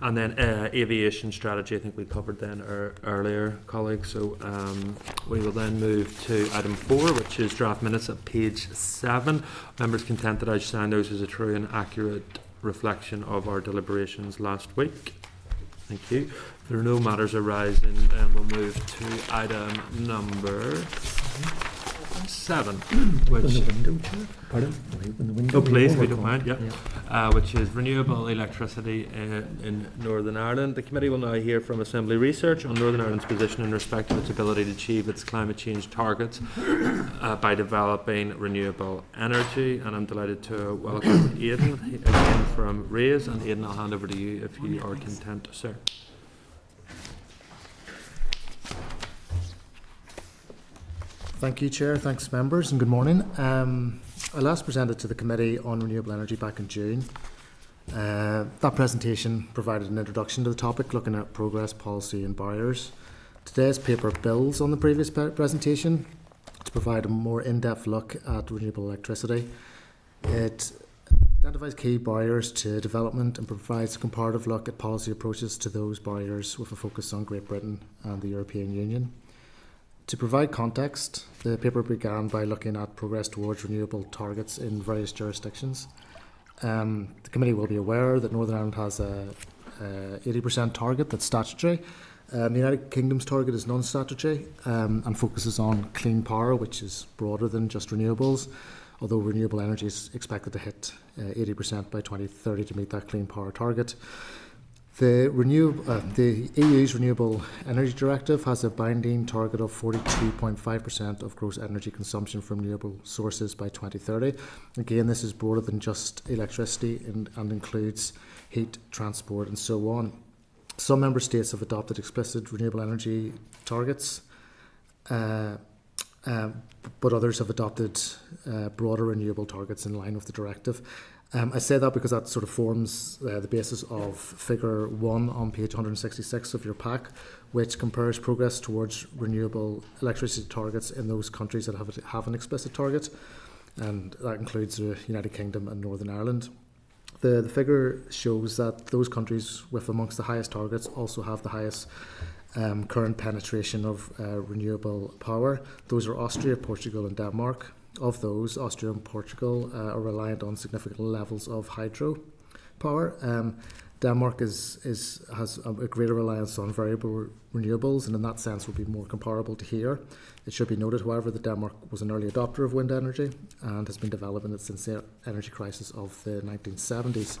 And then aviation strategy, I think we covered then earlier, colleagues. So we will then move to item 4, which is draft minutes at page 7. Members content that I sign those as a true and accurate reflection of our deliberations last week. Thank you. If there are no matters arising, then we'll move to item number 7, which please, if you don't mind, which is renewable electricity in Northern Ireland. The committee will now hear from Assembly Research on Northern Ireland's position in respect of its ability to achieve its climate change targets by developing renewable energy. And I'm delighted to welcome Aidan again from RAISE. And Aidan, I'll hand over to you if you are content, sir. Thank you, Chair. Thanks, members, and good morning. I last presented to the Committee on Renewable Energy back in June. That presentation provided an introduction to the topic, looking at progress, policy and barriers. Today's paper builds on the previous presentation to provide a more in-depth look at renewable electricity. It identifies key barriers to development and provides a comparative look at policy approaches to those barriers with a focus on Great Britain and the European Union. To provide context, the paper began by looking at progress towards renewable targets in various jurisdictions. The committee will be aware that Northern Ireland has a 80% target that's statutory. The United Kingdom's target is non-statutory and focuses on clean power, which is broader than just renewables, although renewable energy is expected to hit 80% by 2030 to meet that clean power target. The EU's Renewable Energy Directive has a binding target of 42.5% of gross energy consumption from renewable sources by 2030. Again, this is broader than just electricity and includes heat, transport and so on. Some member states have adopted explicit renewable energy targets, but others have adopted broader renewable targets in line with the directive. I say that because that sort of forms the basis of figure 1 on page 166 of your pack, which compares progress towards renewable electricity targets in those countries that have an explicit target, and that includes the United Kingdom and Northern Ireland. The figure shows that those countries with amongst the highest targets also have the highest current penetration of renewable power. Those are Austria, Portugal and Denmark. Of those, Austria and Portugal are reliant on significant levels of hydro power. Denmark has a greater reliance on variable renewables, and in that sense would be more comparable to here. It should be noted, however, that Denmark was an early adopter of wind energy and has been developing it since the energy crisis of the 1970s.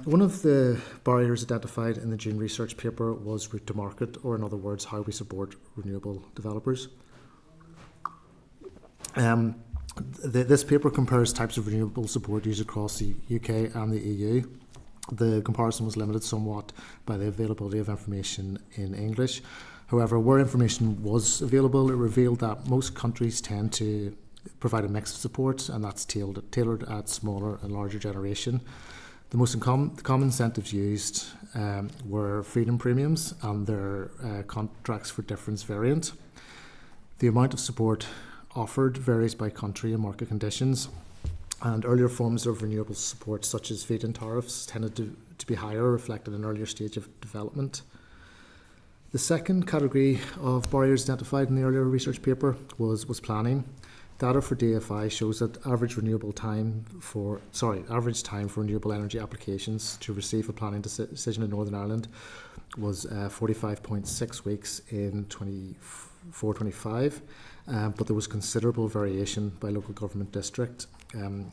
One of the barriers identified in the June research paper was route to market, or in other words, how we support renewable developers. This paper compares types of renewable support used across the UK and the EU. The comparison was limited somewhat by the availability of information in English. However, where information was available, it revealed that most countries tend to provide a mix of support, and that's tailored at smaller and larger generation. The most common incentives used were feed-in premiums and their contracts for difference variant. The amount of support offered varies by country and market conditions, and earlier forms of renewable support such as feed-in tariffs tended to be higher, reflected in an earlier stage of development. The second category of barriers identified in the earlier research paper was planning. Data for DFI shows that average time for renewable energy applications to receive a planning decision in Northern Ireland was 45.6 weeks in 24-25. But there was considerable variation by local government district.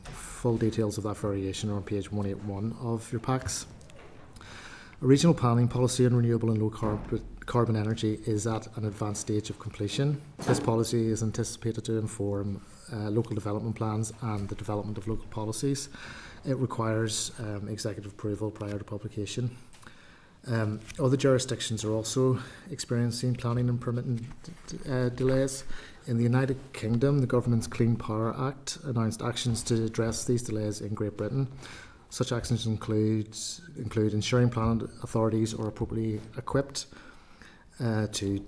Full details of that variation are on page 181 of your packs. A regional planning policy on renewable and low carbon energy is at an advanced stage of completion. This policy is anticipated to inform local development plans and the development of local policies. It requires executive approval prior to publication. Other jurisdictions are also experiencing planning and permitting delays. In the United Kingdom, the government's Clean Power Act announced actions to address these delays in Great Britain. Such actions include ensuring planning authorities are appropriately equipped to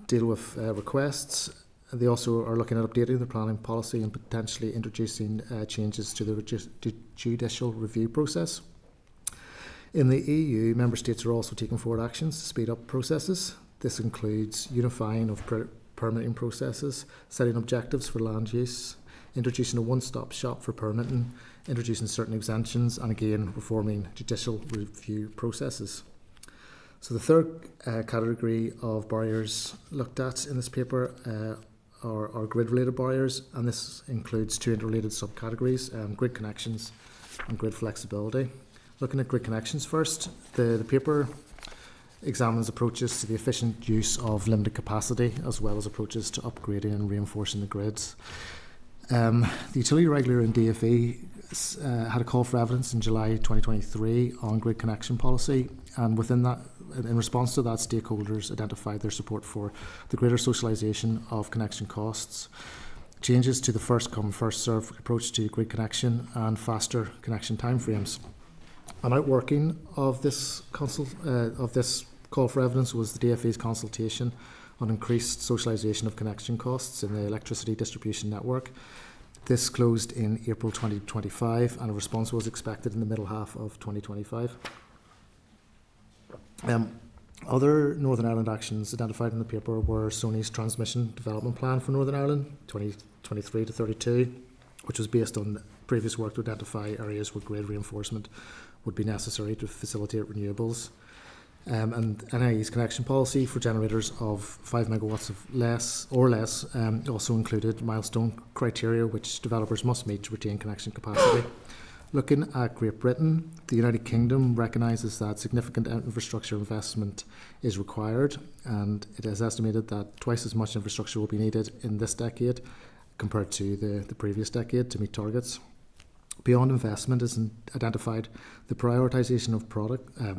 deal with requests. They also are looking at updating the planning policy and potentially introducing changes to the judicial review process. In the EU, member states are also taking forward actions to speed up processes. This includes unifying of permitting processes, setting objectives for land use, introducing a one-stop shop for permitting, introducing certain exemptions, and again, reforming judicial review processes. So the third category of barriers looked at in this paper are grid-related barriers, and this includes two interrelated subcategories, grid connections and grid flexibility. Looking at grid connections first, the paper examines approaches to the efficient use of limited capacity as well as approaches to upgrading and reinforcing the grids. The utility regulator in DFE had a call for evidence in July 2023 on grid connection policy, and within that, in response to that, stakeholders identified their support for the greater socialisation of connection costs, changes to the first come first served approach to grid connection, and faster connection timeframes. An outworking of this call for evidence was the DFE's consultation on increased socialisation of connection costs in the electricity distribution network. This closed in April 2025, and a response was expected in the middle half of 2025. Other Northern Ireland actions identified in the paper were Sony's transmission development plan for Northern Ireland 2023 to 32, which was based on previous work to identify areas where grid reinforcement would be necessary to facilitate renewables. And NIE's connection policy for generators of 5 megawatts of less also included milestone criteria which developers must meet to retain connection capacity. Looking at Great Britain, the United Kingdom recognises that significant infrastructure investment is required, and it is estimated that twice as much infrastructure will be needed in this decade compared to the previous decade to meet targets. Beyond investment is identified the prioritisation of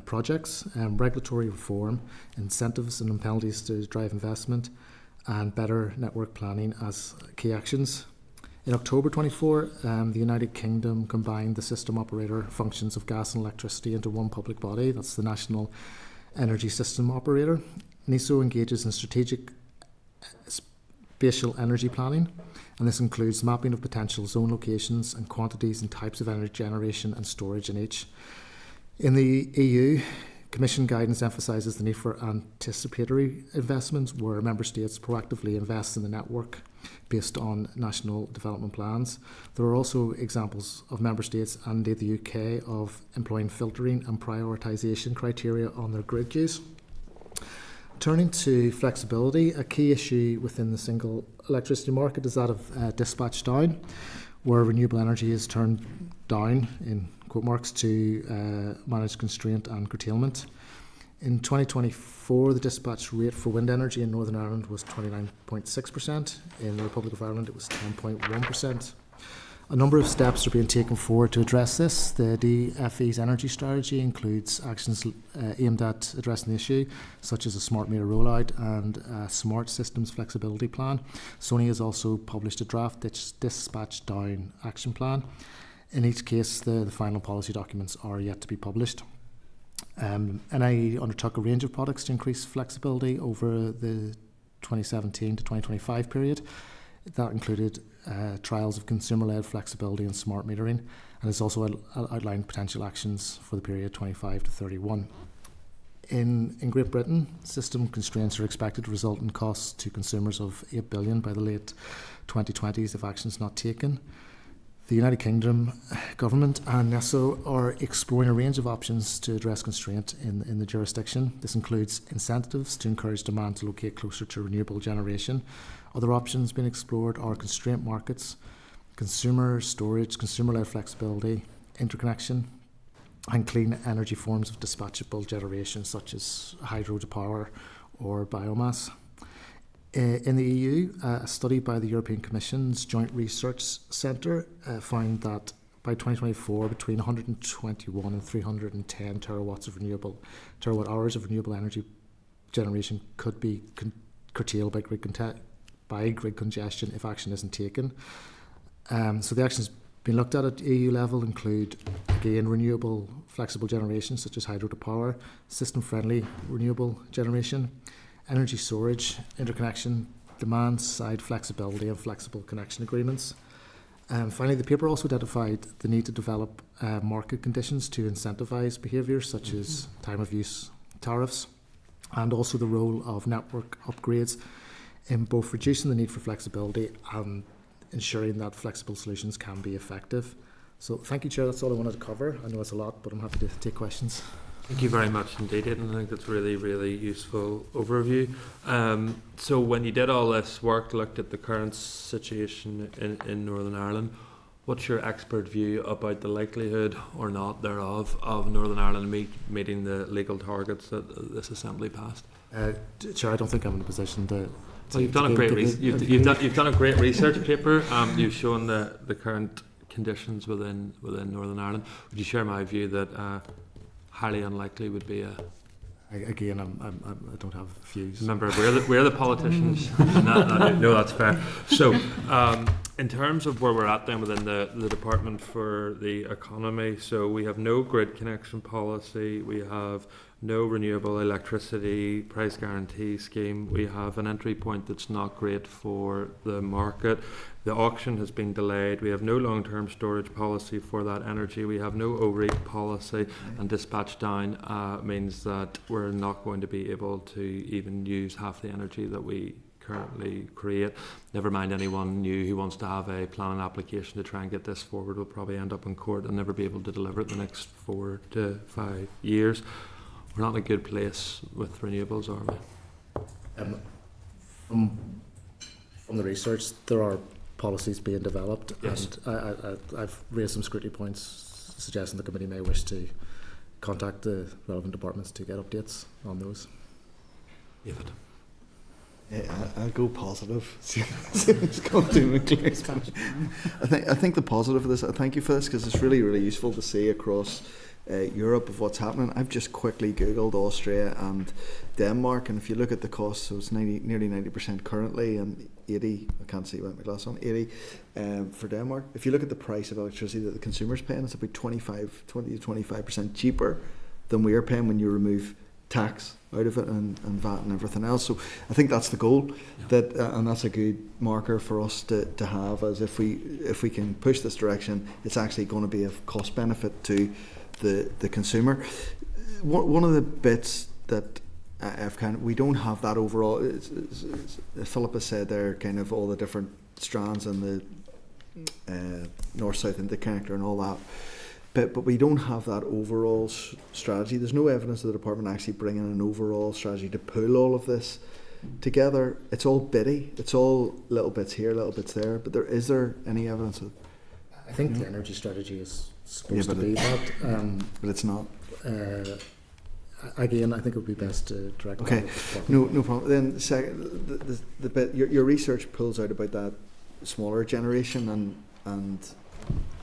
projects, regulatory reform, incentives and penalties to drive investment, and better network planning as key actions. In October 24, the United Kingdom combined the system operator functions of gas and electricity into one public body. That's the National Energy System Operator. NESO engages in strategic spatial energy planning, and this includes mapping of potential zone locations and quantities and types of energy generation and storage in each. In the EU, Commission guidance emphasises the need for anticipatory investments where Member States proactively invest in the network based on national development plans. There are also examples of Member States and indeed the UK of employing filtering and prioritisation criteria on their grid use. Turning to flexibility, a key issue within the single electricity market is that of dispatch down, where renewable energy is turned down, in quote marks, to manage constraint and curtailment. In 2024, the dispatch rate for wind energy in Northern Ireland was 29.6%. In the Republic of Ireland, it was 10.1%. A number of steps are being taken forward to address this. The DFE's energy strategy includes actions aimed at addressing the issue, such as a smart meter rollout and a smart systems flexibility plan. Sony has also published a draft dispatch down action plan. In each case, the final policy documents are yet to be published. NIE undertook a range of products to increase flexibility over the 2017 to 2025 period. That included trials of consumer-led flexibility and smart metering, and has also outlined potential actions for the period 25 to 31. In Great Britain, system constraints are expected to result in costs to consumers of $8 billion by the late 2020s if action is not taken. The United Kingdom government and NESO are exploring a range of options to address constraint in the jurisdiction. This includes incentives to encourage demand to locate closer to renewable generation. Other options being explored are constraint markets, consumer storage, consumer-led flexibility, interconnection, and clean energy forms of dispatchable generation such as hydro to power or biomass. In the EU, a study by the European Commission's Joint Research Centre found that by 2024, between 121 and 310 terawatt hours of renewable energy generation could be curtailed by grid congestion if action isn't taken. So the actions being looked at EU level include, again, renewable flexible generation such as hydro to power, system-friendly renewable generation, energy storage, interconnection, demand-side flexibility and flexible connection agreements. Finally, the paper also identified the need to develop market conditions to incentivise behaviours such as time of use tariffs, and also the role of network upgrades in both reducing the need for flexibility and ensuring that flexible solutions can be effective. So thank you, Chair. That's all I wanted to cover. I know it's a lot, but I'm happy to take questions. Thank you very much indeed, and I think that's really, really useful overview. So when you did all this work, looked at the current situation in Northern Ireland, what's your expert view about the likelihood or not thereof of Northern Ireland meeting the legal targets that this Assembly passed? Chair, I don't think I'm in a position to... Well, you've done a great you've done a great research paper. You've shown the current conditions within Northern Ireland. Would you share my view that highly unlikely would be a... Again, I don't have views. Remember, we're the politicians. No, that's fair. So, in terms of where we're at then within the Department for the Economy, so we have no grid connection policy, we have no renewable electricity price guarantee scheme, we have an entry point that's not great for the market. The auction has been delayed. We have no long-term storage policy for that energy. We have no O-REIT policy, and dispatch down means that we're not going to be able to even use half the energy that we currently create. Never mind anyone new who wants to have a planning application to try and get this forward will probably end up in court and never be able to deliver it the next 4 to 5 years. We're not in a good place with renewables, are we? From the research, there are policies being developed, yes. And I've raised some scrutiny points suggesting the committee may wish to contact the relevant departments to get updates on those. David. Yeah, I'll go positive. It's gone too clear. I think the positive of this, thank you for this, because it's really, really useful to see across Europe of what's happening. I've just quickly Googled Austria and Denmark, and if you look at the costs, so it's nearly 90% currently, and 80, I can't see without my glass on, 80 for Denmark. If you look at the price of electricity that the consumer's paying, it's about 20 to 25% cheaper than we are paying when you remove tax out of it and VAT and everything else. So I think that's the goal, that and that's a good marker for us to have, as if we can push this direction, it's actually going to be a cost benefit to the consumer. One of the bits that we don't have that overall, Philip has said there, kind of all the different strands and the north-south interconnector and all that, but we don't have that overall strategy. There's no evidence of the department actually bringing an overall strategy to pull all of this together. It's all bitty, it's all little bits here, little bits there, but is there any evidence of... I think the energy strategy is supposed to be that, but it's not. Again, I think it would be best to direct. Okay, no problem. Then second, the bit your research pulls out about that smaller generation,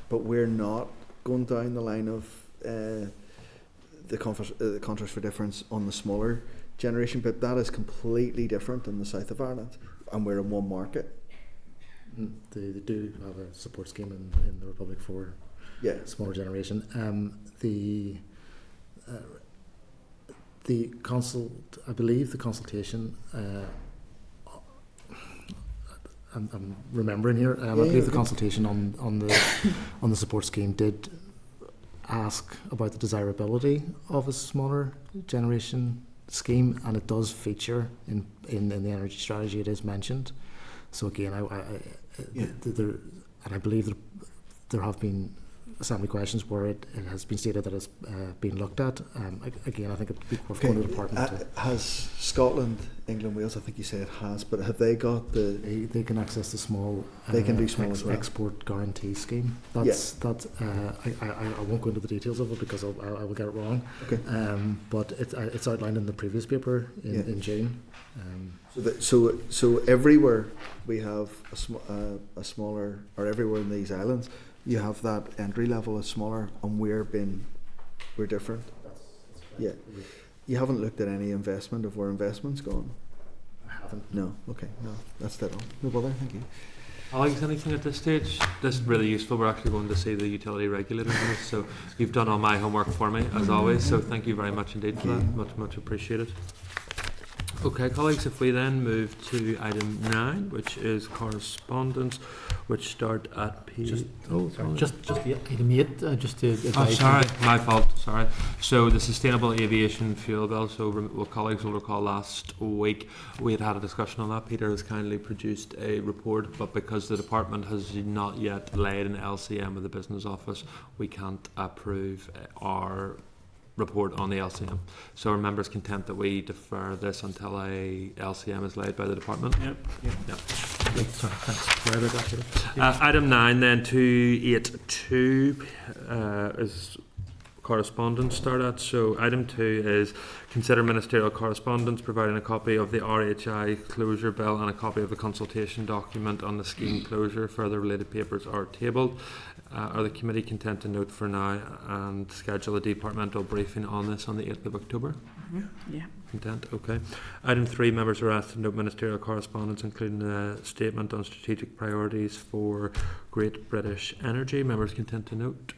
but we're not going down the line of the contrast for difference on the smaller generation, but that is completely different in the south of Ireland, and we're in one market. They do have a support scheme in the Republic for smaller generation. I believe the consultation. I'm remembering here. I believe the consultation on the support scheme did ask about the desirability of a smaller generation scheme, and it does feature in the energy strategy. It is mentioned. So again, I believe that there have been assembly questions where it has been stated that it's been looked at. Again, I think it'd be worth going to the department. Has Scotland, England, Wales, I think you say it has, but have they got the... They can access the small... They can do small export guarantee scheme. That's I won't go into the details of it because I will get it wrong. Okay. But it's outlined in the previous paper in June. So everywhere we have a smaller, or everywhere in these islands, you have that entry level is smaller, and we're different. Yeah. You haven't looked at any investment of where investment's gone? I haven't. No. Okay. No. That's dead on. No bother. Thank you. Colleagues, anything at this stage? This is really useful. We're actually going to see the utility regulator on this, so you've done all my homework for me, as always, so thank you very much indeed for that. Much appreciated. Okay, colleagues, if we then move to item 9, which is correspondence, which start at page... Just the item 8, just to advise. Oh, sorry, my fault, sorry. So the Sustainable Aviation Fuel Bill, so well, colleagues will recall last week we had a discussion on that. Peter has kindly produced a report, but because the department has not yet laid an LCM of the Business Office, we can't approve our report on the LCM. So are members content that we defer this until a LCM is laid by the department? Yep. Sorry, thanks. Sorry about that, Peter. Item 9 then, 282 is correspondence start at. So item 2 is consider ministerial correspondence providing a copy of the RHI closure bill and a copy of the consultation document on the scheme closure. Further related papers are tabled. Are the committee content to note for now and schedule a departmental briefing on this on the 8th of October? Yeah. Content, okay. Item 3, members are asked to note ministerial correspondence, including a statement on strategic priorities for Great British Energy. Members content to note?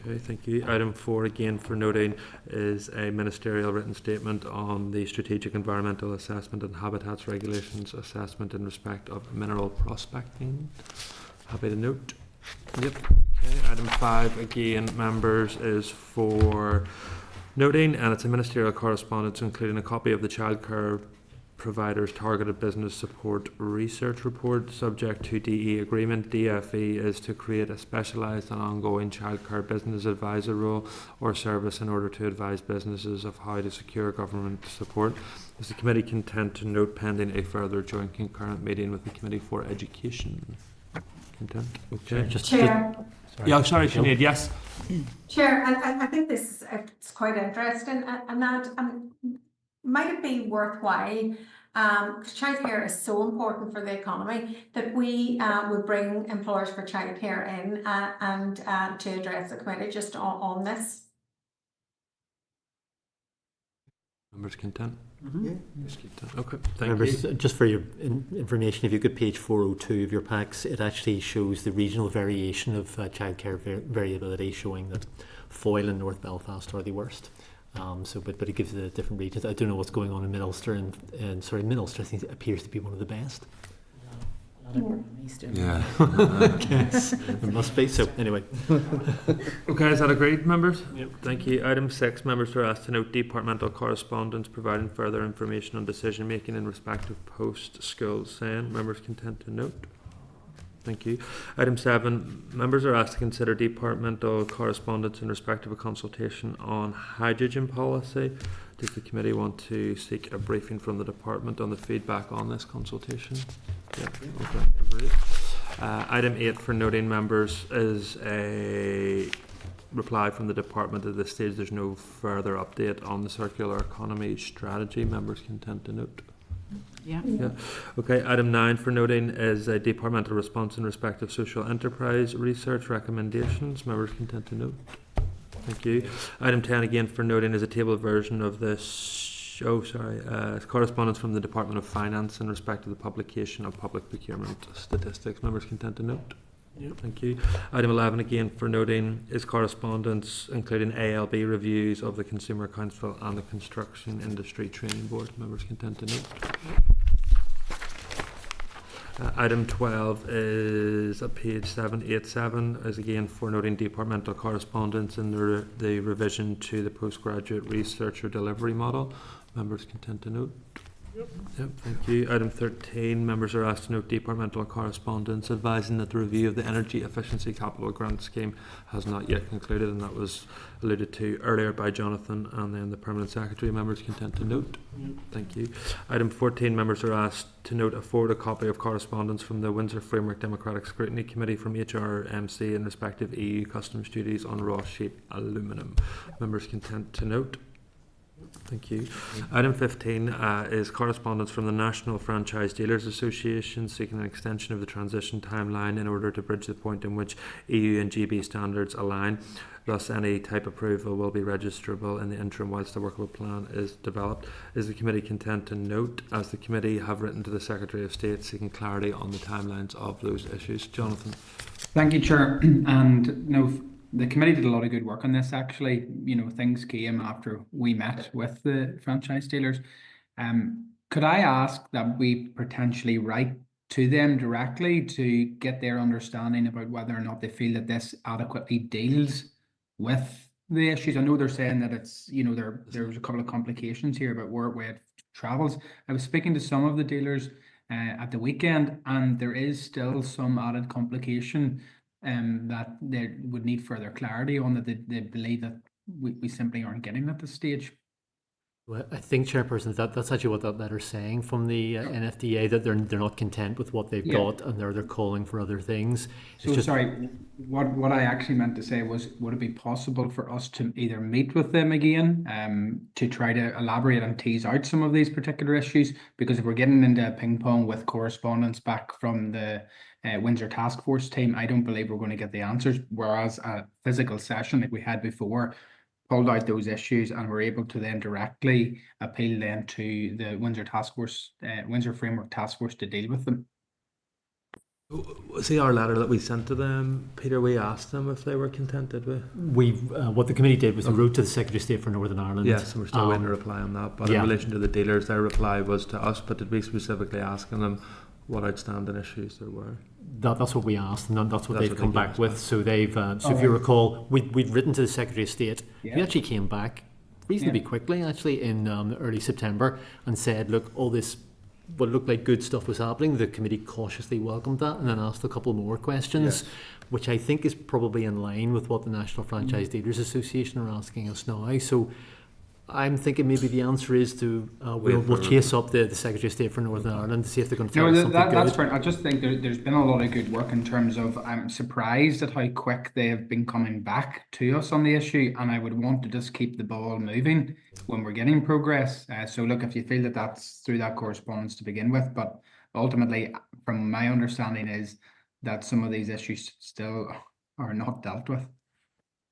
Okay, thank you. Item 4, again for noting, is a ministerial written statement on the strategic environmental assessment and habitats regulations assessment in respect of mineral prospecting. Happy to note? Yep. Okay. Item 5, again, members, is for noting, and it's a ministerial correspondence including a copy of the childcare providers targeted business support research report subject to DE agreement. DFE is to create a specialised and ongoing childcare business advisor role or service in order to advise businesses of how to secure government support. Is the committee content to note pending a further joint concurrent meeting with the Committee for Education? Content? Okay. Chair. Yeah, sorry, Sinead, yes. Chair, I think this is it's quite interesting, and that might it be worthwhile, because childcare is so important for the economy, that we would bring employers for childcare in and to address the committee just on this. Members content? Yeah. Okay, thank Members, you. just for your information, if you go to page 402 of your packs, it actually shows the regional variation of childcare variability, showing that Foyle and North Belfast are the worst. But it gives the different regions. I don't know what's going on in Middlesbrough, and Middlesbrough I think appears to be one of the best. Yeah. Yes, it must be. So anyway. Okay, is that agreed, members? Yep. Thank you. Item 6, members are asked to note departmental correspondence providing further information on decision making in respect of post-school SEN. Members content to note? Thank you. Item 7, members are asked to consider departmental correspondence in respect of a consultation on hydrogen policy. Does the committee want to seek a briefing from the department on the feedback on this consultation? Yeah, okay, agreed. Item 8 for noting, members, is a reply from the department. At this stage there's no further update on the circular economy strategy. Members content to note? Yeah. Yeah. Okay, item 9 for noting is a departmental response in respect of social enterprise research recommendations. Members content to note? Thank you. Item 10 again for noting is a table version of this. Correspondence from the Department of Finance in respect to the publication of public procurement statistics. Members content to note? Yep. Thank you. Item 11 again for noting is correspondence including ALB reviews of the Consumer Council and the Construction Industry Training Board. Members content to note? Item 12 is at page 787, is again for noting departmental correspondence in the revision to the postgraduate researcher delivery model. Members content to note? Yep, thank you. Item 13, members are asked to note departmental correspondence advising that the review of the Energy Efficiency Capital Grant Scheme has not yet concluded, and that was alluded to earlier by Jonathan and then the Permanent Secretary. Members content to note? Yep. Thank you. Item 14, members are asked to note a forward a copy of correspondence from the Windsor Framework Democratic Scrutiny Committee from HRMC in respect of EU customs duties on raw sheet aluminium. Members content to note? Thank you. Item 15 is correspondence from the National Franchise Dealers Association seeking an extension of the transition timeline in order to bridge the point in which EU and GB standards align. Thus, any type approval will be registrable in the interim whilst the workable plan is developed. Is the committee content to note, as the committee have written to the Secretary of State seeking clarity on the timelines of those issues? Jonathan. Thank you, Chair. And no, the committee did a lot of good work on this, actually. You know, things came after we met with the franchise dealers. Could I ask that we potentially write to them directly to get their understanding about whether or not they feel that this adequately deals with the issues? I know they're saying that it's, you know, there's a couple of complications here about where it travels. I was speaking to some of the dealers at the weekend, and there is still some added complication that they would need further clarity on, that they believe that we simply aren't getting at this stage. Well, I think, Chairperson, that's actually what that letter's saying from the NFDA, that they're not content with what they've got, and they're calling for other things. So sorry, what I actually meant to say was, would it be possible for us to either meet with them again to try to elaborate and tease out some of these particular issues? Because if we're getting into a ping pong with correspondence back from the Windsor Task Force team, I don't believe we're going to get the answers. Whereas a physical session like we had before pulled out those issues, and we're able to then directly appeal then to the Windsor Task Force, Windsor Framework Task Force, to deal with them. See our letter that we sent to them, Peter, we asked them if they were contented with. What the committee did was we wrote to the Secretary of State for Northern Ireland. Yes, and we're still waiting to reply on that. But in relation to the dealers, their reply was to us, but did we specifically asking them what outstanding issues there were? That's what we asked, and that's what they've come back with. So they've, if you recall, we'd written to the Secretary of State. He actually came back reasonably quickly, actually, in early September, and said, look, all this, what looked like good stuff was happening. The committee cautiously welcomed that, and then asked a couple more questions, which I think is probably in line with what the National Franchise Dealers Association are asking us now. So I'm thinking maybe the answer is to we'll chase up the Secretary of State for Northern Ireland to see if they're going to find something good. That's fine. I just think there's been a lot of good work in terms of, I'm surprised at how quick they have been coming back to us on the issue, and I would want to just keep the ball moving when we're getting progress. So look, if you feel that that's through that correspondence to begin with, but ultimately, from my understanding, is that some of these issues still are not dealt with.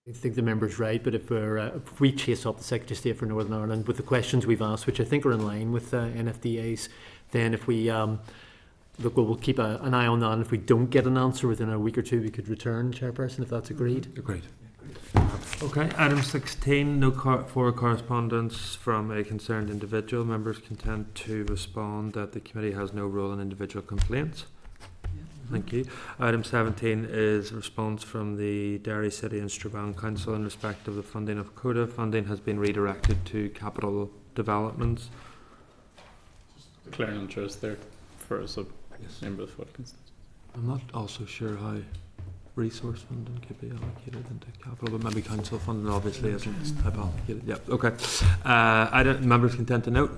I think the member's right, but if we chase up the Secretary of State for Northern Ireland with the questions we've asked, which I think are in line with NFDA's, then if we look, we'll keep an eye on that, and if we don't get an answer within a week or two, we could return, Chairperson, if that's agreed. Agreed. Okay, item 16, no for correspondence from a concerned individual. Members content to respond that the committee has no role in individual complaints. Thank you. Item 17 is a response from the Derry City and Strabane Council in respect of the funding of CODA. Funding has been redirected to capital developments. Just declaring interest there for us, a member of the constituency. I'm not also sure how resource funding could be allocated into capital, but maybe council funding obviously isn't type allocated. Yep. Okay. Members content to note.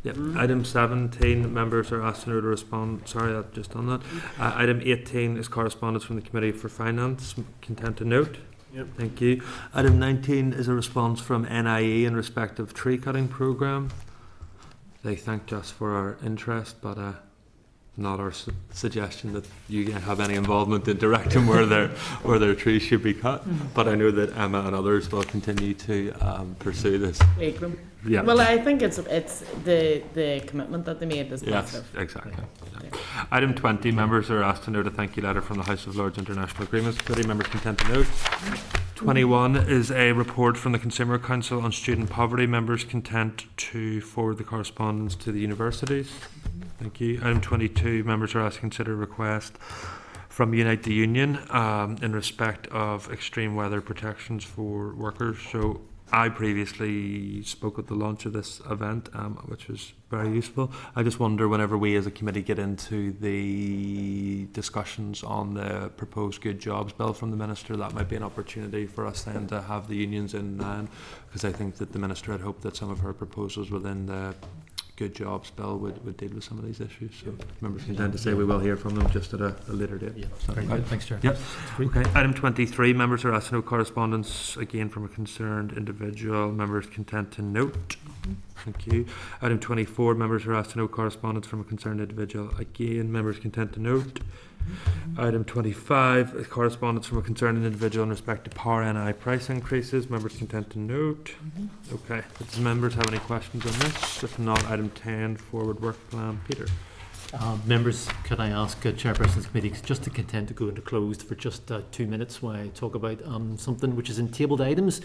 Yep. Item 17, members are asked to know to respond. Sorry, I've just done that. Item 18 is correspondence from the Committee for Finance. Content to note. Yep. Thank you. Item 19 is a response from NIE in respect of tree cutting programme. They thanked us for our interest, but not our suggestion that you have any involvement in directing where their trees should be cut. But I know that Emma and others will continue to pursue this. Yeah. Well, I think it's the commitment that they made is positive. Yes, exactly. Yeah. Item 20, members are asked to note a thank you letter from the House of Lords International Agreements Committee. Members content to note. 21 is a report from the Consumer Council on student poverty. Members content to forward the correspondence to the universities. Thank you. Item 22, members are asked to consider a request from Unite the Union in respect of extreme weather protections for workers. So I previously spoke at the launch of this event, which was very useful. I just wonder, whenever we as a committee get into the discussions on the proposed Good Jobs Bill from the Minister, that might be an opportunity for us then to have the unions in line, because I think that the Minister had hoped that some of her proposals within the Good Jobs Bill would deal with some of these issues. So members can tend to say we will hear from them just at a later date. Yeah, very good. Thanks, Chair. Yep. Okay. Item 23, members are asked to note correspondence again from a concerned individual. Members content to note. Thank you. Item 24, members are asked to note correspondence from a concerned individual. Again, members content to note. Item 25, correspondence from a concerned individual in respect to power NI price increases. Members content to note. Okay. Does members have any questions on this? If not, item 10, forward work plan. Peter. Members, could I ask Chairperson's Committee just to content to go into closed for just 2 minutes while I talk about something which is in tabled items,